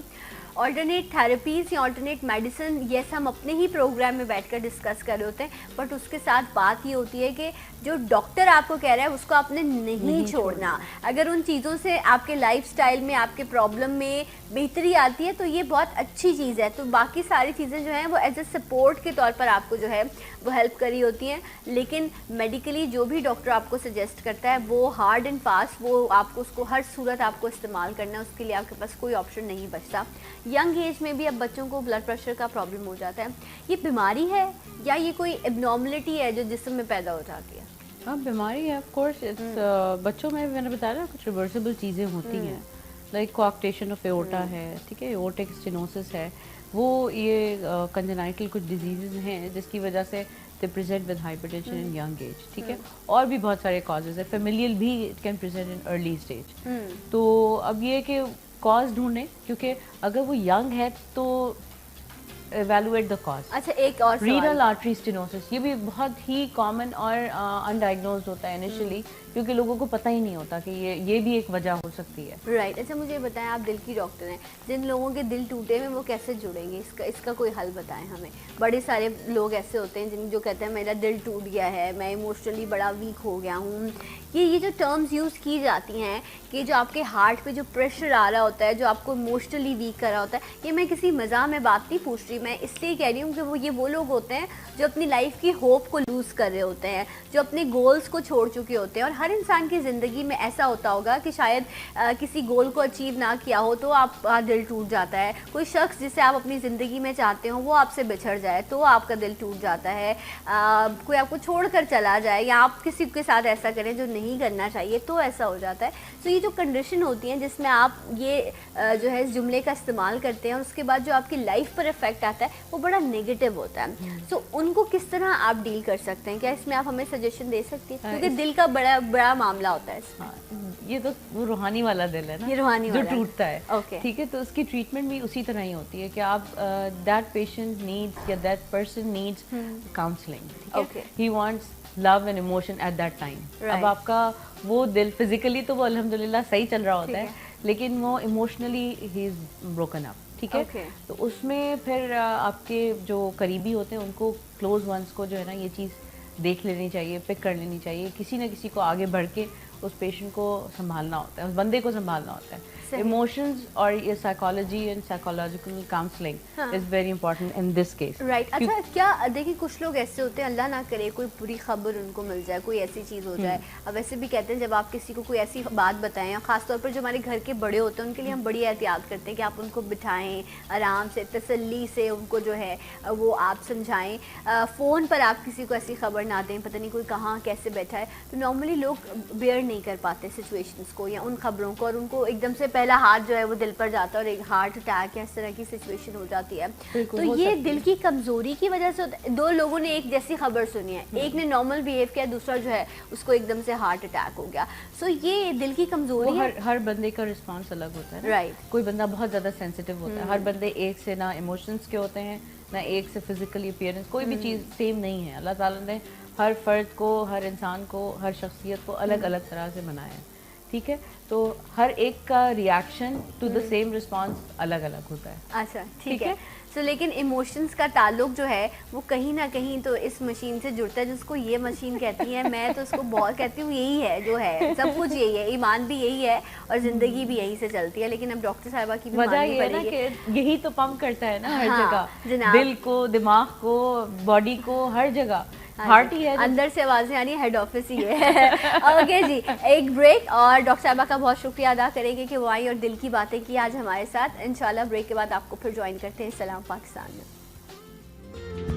S2: آلٹرنیٹ تھراپیز یا آلٹرنیٹ میڈیسن, یس ہم اپنے ہی پروگرام میں بیٹھ کر ڈسکس کر رہے ہوتے ہیں, بٹ اس کے ساتھ بات یہ ہوتی ہے کہ جو ڈاکٹر آپ کو کہہ رہا ہے اس کو آپ نے نہیں چھوڑنا. اگر ان چیزوں سے آپ کے لائف سٹائل میں, آپ کے پرابلم میں بہتری آتی ہے تو یہ بہت اچھی چیز ہے. تو باقی ساری چیزیں جو ہیں وہ ایز اے سپورٹ کے طور پر آپ کو جو ہے وہ ہیلپ کری ہوتی ہیں, لیکن میڈیکلی جو بھی ڈاکٹر آپ کو سجیسٹ کرتا ہے وہ ہارڈ اینڈ فاسٹ, وہ آپ کو اس کو ہر صورت آپ کو استعمال کرنا ہے, اس کے لیے آپ کے پاس کوئی آپشن نہیں بچتا. ینگ ایج میں بھی اب بچوں کو بلڈ پریشر کا پرابلم ہو جاتا ہے, یہ بیماری ہے یا یہ کوئی ابنارملٹی ہے جو جسم میں پیدا ہو جاتی ہے؟
S1: ہاں بیماری ہے آف کورس. بچوں میں نے بتایا کچھ ریورسیبل چیزیں ہوتی ہیں, لائک کوآکٹیشن آف ایورٹا ہے, ٹھیک ہے, ایورٹک اسٹینوسس ہے, وہ یہ کنجنائٹل کچھ ڈیزیزز ہیں جس کی وجہ سے they present with hypertension in young age, ٹھیک ہے. اور بھی بہت سارے کازز ہیں, فیملیل بھی it can present in early stage. تو اب یہ کہ کاز ڈھونڈیں, کیونکہ اگر وہ ینگ ہے تو evaluate the cause.
S2: اچھا ایک اور
S1: رینل آرٹری اسٹینوسس یہ بھی بہت ہی کامن اور انڈائگنوزڈ ہوتا ہے انیشلی کیونکہ لوگوں کو پتہ ہی نہیں ہوتا کہ یہ بھی ایک وجہ ہو سکتی ہے.
S2: رائٹ. اچھا مجھے بتائیں, آپ دل کی ڈاکٹر ہیں, جن لوگوں کے دل ٹوٹے ہوئے وہ کیسے جڑیں گے, اس کا کوئی حل بتائیں ہمیں. بڑے سارے لوگ ایسے ہوتے ہیں جن جو کہتے ہیں میرا دل ٹوٹ گیا ہے, میں ایموشنلی بڑا ویک ہو گیا ہوں. یہ جو ٹرمز یوز کی جاتی ہیں کہ جو آپ کے ہارٹ پہ جو پریشر آ رہا ہوتا ہے, جو آپ کو ایموشنلی ویک کر رہا ہوتا ہے, یہ میں کسی مزاح میں بات نہیں پوچھ رہی, میں اس لیے کہہ رہی ہوں کہ وہ لوگ ہوتے ہیں جو اپنی لائف کی ہوپ کو لوز کر رہے ہوتے ہیں, جو اپنے گولز کو چھوڑ چکے ہوتے ہیں. اور ہر انسان کی زندگی میں ایسا ہوتا ہوگا کہ شاید کسی گول کو اچیو نہ کیا ہو تو آپ کا دل ٹوٹ جاتا ہے. کوئی شخص جسے آپ اپنی زندگی میں چاہتے ہو وہ آپ سے بچھڑ جائے تو آپ کا دل ٹوٹ جاتا ہے. کوئی آپ کو چھوڑ کر چلا جائے یا آپ کسی کے ساتھ ایسا کریں جو نہیں کرنا چاہیے تو ایسا ہو جاتا ہے. تو یہ جو کنڈیشن ہوتی ہیں جس میں آپ یہ جو ہے اس جملے کا استعمال کرتے ہیں اور اس کے بعد جو آپ کی لائف پر افیکٹ آتا ہے وہ بڑا نیگیٹو ہوتا ہے. سو ان کو کس طرح آپ ڈیل کر سکتے ہیں, کیا اس میں آپ ہمیں سجیشن دے سکتی ہیں, کیونکہ دل کا بڑا معاملہ ہوتا ہے اس میں.
S1: یہ تو وہ روحانی والا دل ہے نا,
S2: یہ روحانی
S1: جو
S2: والا
S1: ٹوٹتا ہے.
S2: اوکے
S1: ٹھیک ہے, تو اس کی ٹریٹمنٹ بھی اسی طرح ہی ہوتی ہے کہ آپ دیٹ پیشنٹ نیڈس یا that person needs counselling.
S2: Okay,
S1: he wants love and emotion at that time. اب آپ کا وہ دل فزیکلی تو وہ الحمدللہ صحیح چل رہا ہوتا ہے لیکن وہ emotionally he is broken up. ٹھیک ہے, تو اس میں پھر آپ کے جو قریبی ہوتے ہیں ان کو کلوز ونس کو جو ہے نا یہ چیز دیکھ لینی چاہیے, پک کر لینی چاہیے. کسی نہ کسی کو آگے بڑھ کے اس پیشنٹ کو سنبھالنا ہوتا ہے, اس بندے کو سنبھالنا ہوتا ہے. ایموشنز اور یہ psychology and psychological counselling is very important in this case.
S2: Right. اچھا کیا دیکھیں کچھ لوگ ایسے ہوتے ہیں, اللہ نہ کرے کوئی بری خبر ان کو مل جائے, کوئی ایسی چیز ہو جائے. اب ویسے بھی کہتے ہیں جب آپ کسی کو کوئی ایسی بات بتائیں, خاص طور پر جو ہمارے گھر کے بڑے ہوتے ہیں ان کے لیے ہم بڑی احتیاط کرتے ہیں کہ آپ ان کو بٹھائیں آرام سے, تسلی سے ان کو جو ہے وہ آپ سمجھائیں. فون پر آپ کسی کو ایسی خبر نہ دیں, پتہ نہیں کوئی کہاں کیسے بیٹھا ہے. تو نارملی لوگ بیئر نہیں کر پاتے سچویشنس کو یا ان خبروں کو, اور ان کو ایک دم سے پہلا ہاتھ جو ہے وہ دل پر جاتا ہے اور ایک ہارٹ اٹیک یا اس طرح کی سچویشن ہو جاتی ہے. تو یہ دل کی کمزوری کی وجہ سے ہوتا ہے. دو لوگوں نے ایک جیسی خبر سنی ہے, ایک نے نارمل بیہیو کیا, دوسرا جو ہے اس کو ایک دم سے ہارٹ اٹیک ہو گیا. سو یہ دل کی کمزوری ہے.
S1: ہر بندے کا رسپانس الگ ہوتا ہے.
S2: رائٹ.
S1: کوئی بندہ بہت زیادہ سینسیٹیو ہوتا ہے, ہر بندے ایک سے نہ ایموشنس کے ہوتے ہیں نہ ایک سے فزیکلی اپیئرنس, کوئی بھی چیز سیم نہیں ہے. اللہ تعالیٰ نے ہر فرد کو, ہر انسان کو, ہر شخصیت کو الگ الگ طرح سے بنایا ہے. ٹھیک ہے, تو ہر ایک کا reaction to the same response الگ الگ ہوتا ہے.
S2: اچھا ٹھیک ہے. سو لیکن ایموشنس کا تعلق جو ہے وہ کہیں نہ کہیں تو اس مشین سے جڑتا ہے جس کو یہ مشین کہتی ہے. میں تو اس کو بہت کہتی ہوں یہی ہے جو ہے, سب کچھ یہی ہے, ایمان بھی یہی ہے اور زندگی بھی یہی سے چلتی ہے. لیکن اب ڈاکٹر صاحبہ کی بھی
S1: وجہ یہ ہے نا کہ یہی تو پمپ کرتا ہے نا ہر جگہ, دل کو, دماغ کو, باڈی کو, ہر جگہ ہارٹ ہی ہے.
S2: اندر سے آوازیں آ رہی ہیں, ہیڈ آفس ہی ہے. اوکے جی, ایک بریک, اور ڈاکٹر صاحبہ کا بہت شکریہ ادا کریں گے کہ وہ آئی اور دل کی باتیں کی آج ہمارے ساتھ. انشاءاللہ بریک کے بعد آپ کو پھر جوائن کرتے ہیں سلام پاکستان میں.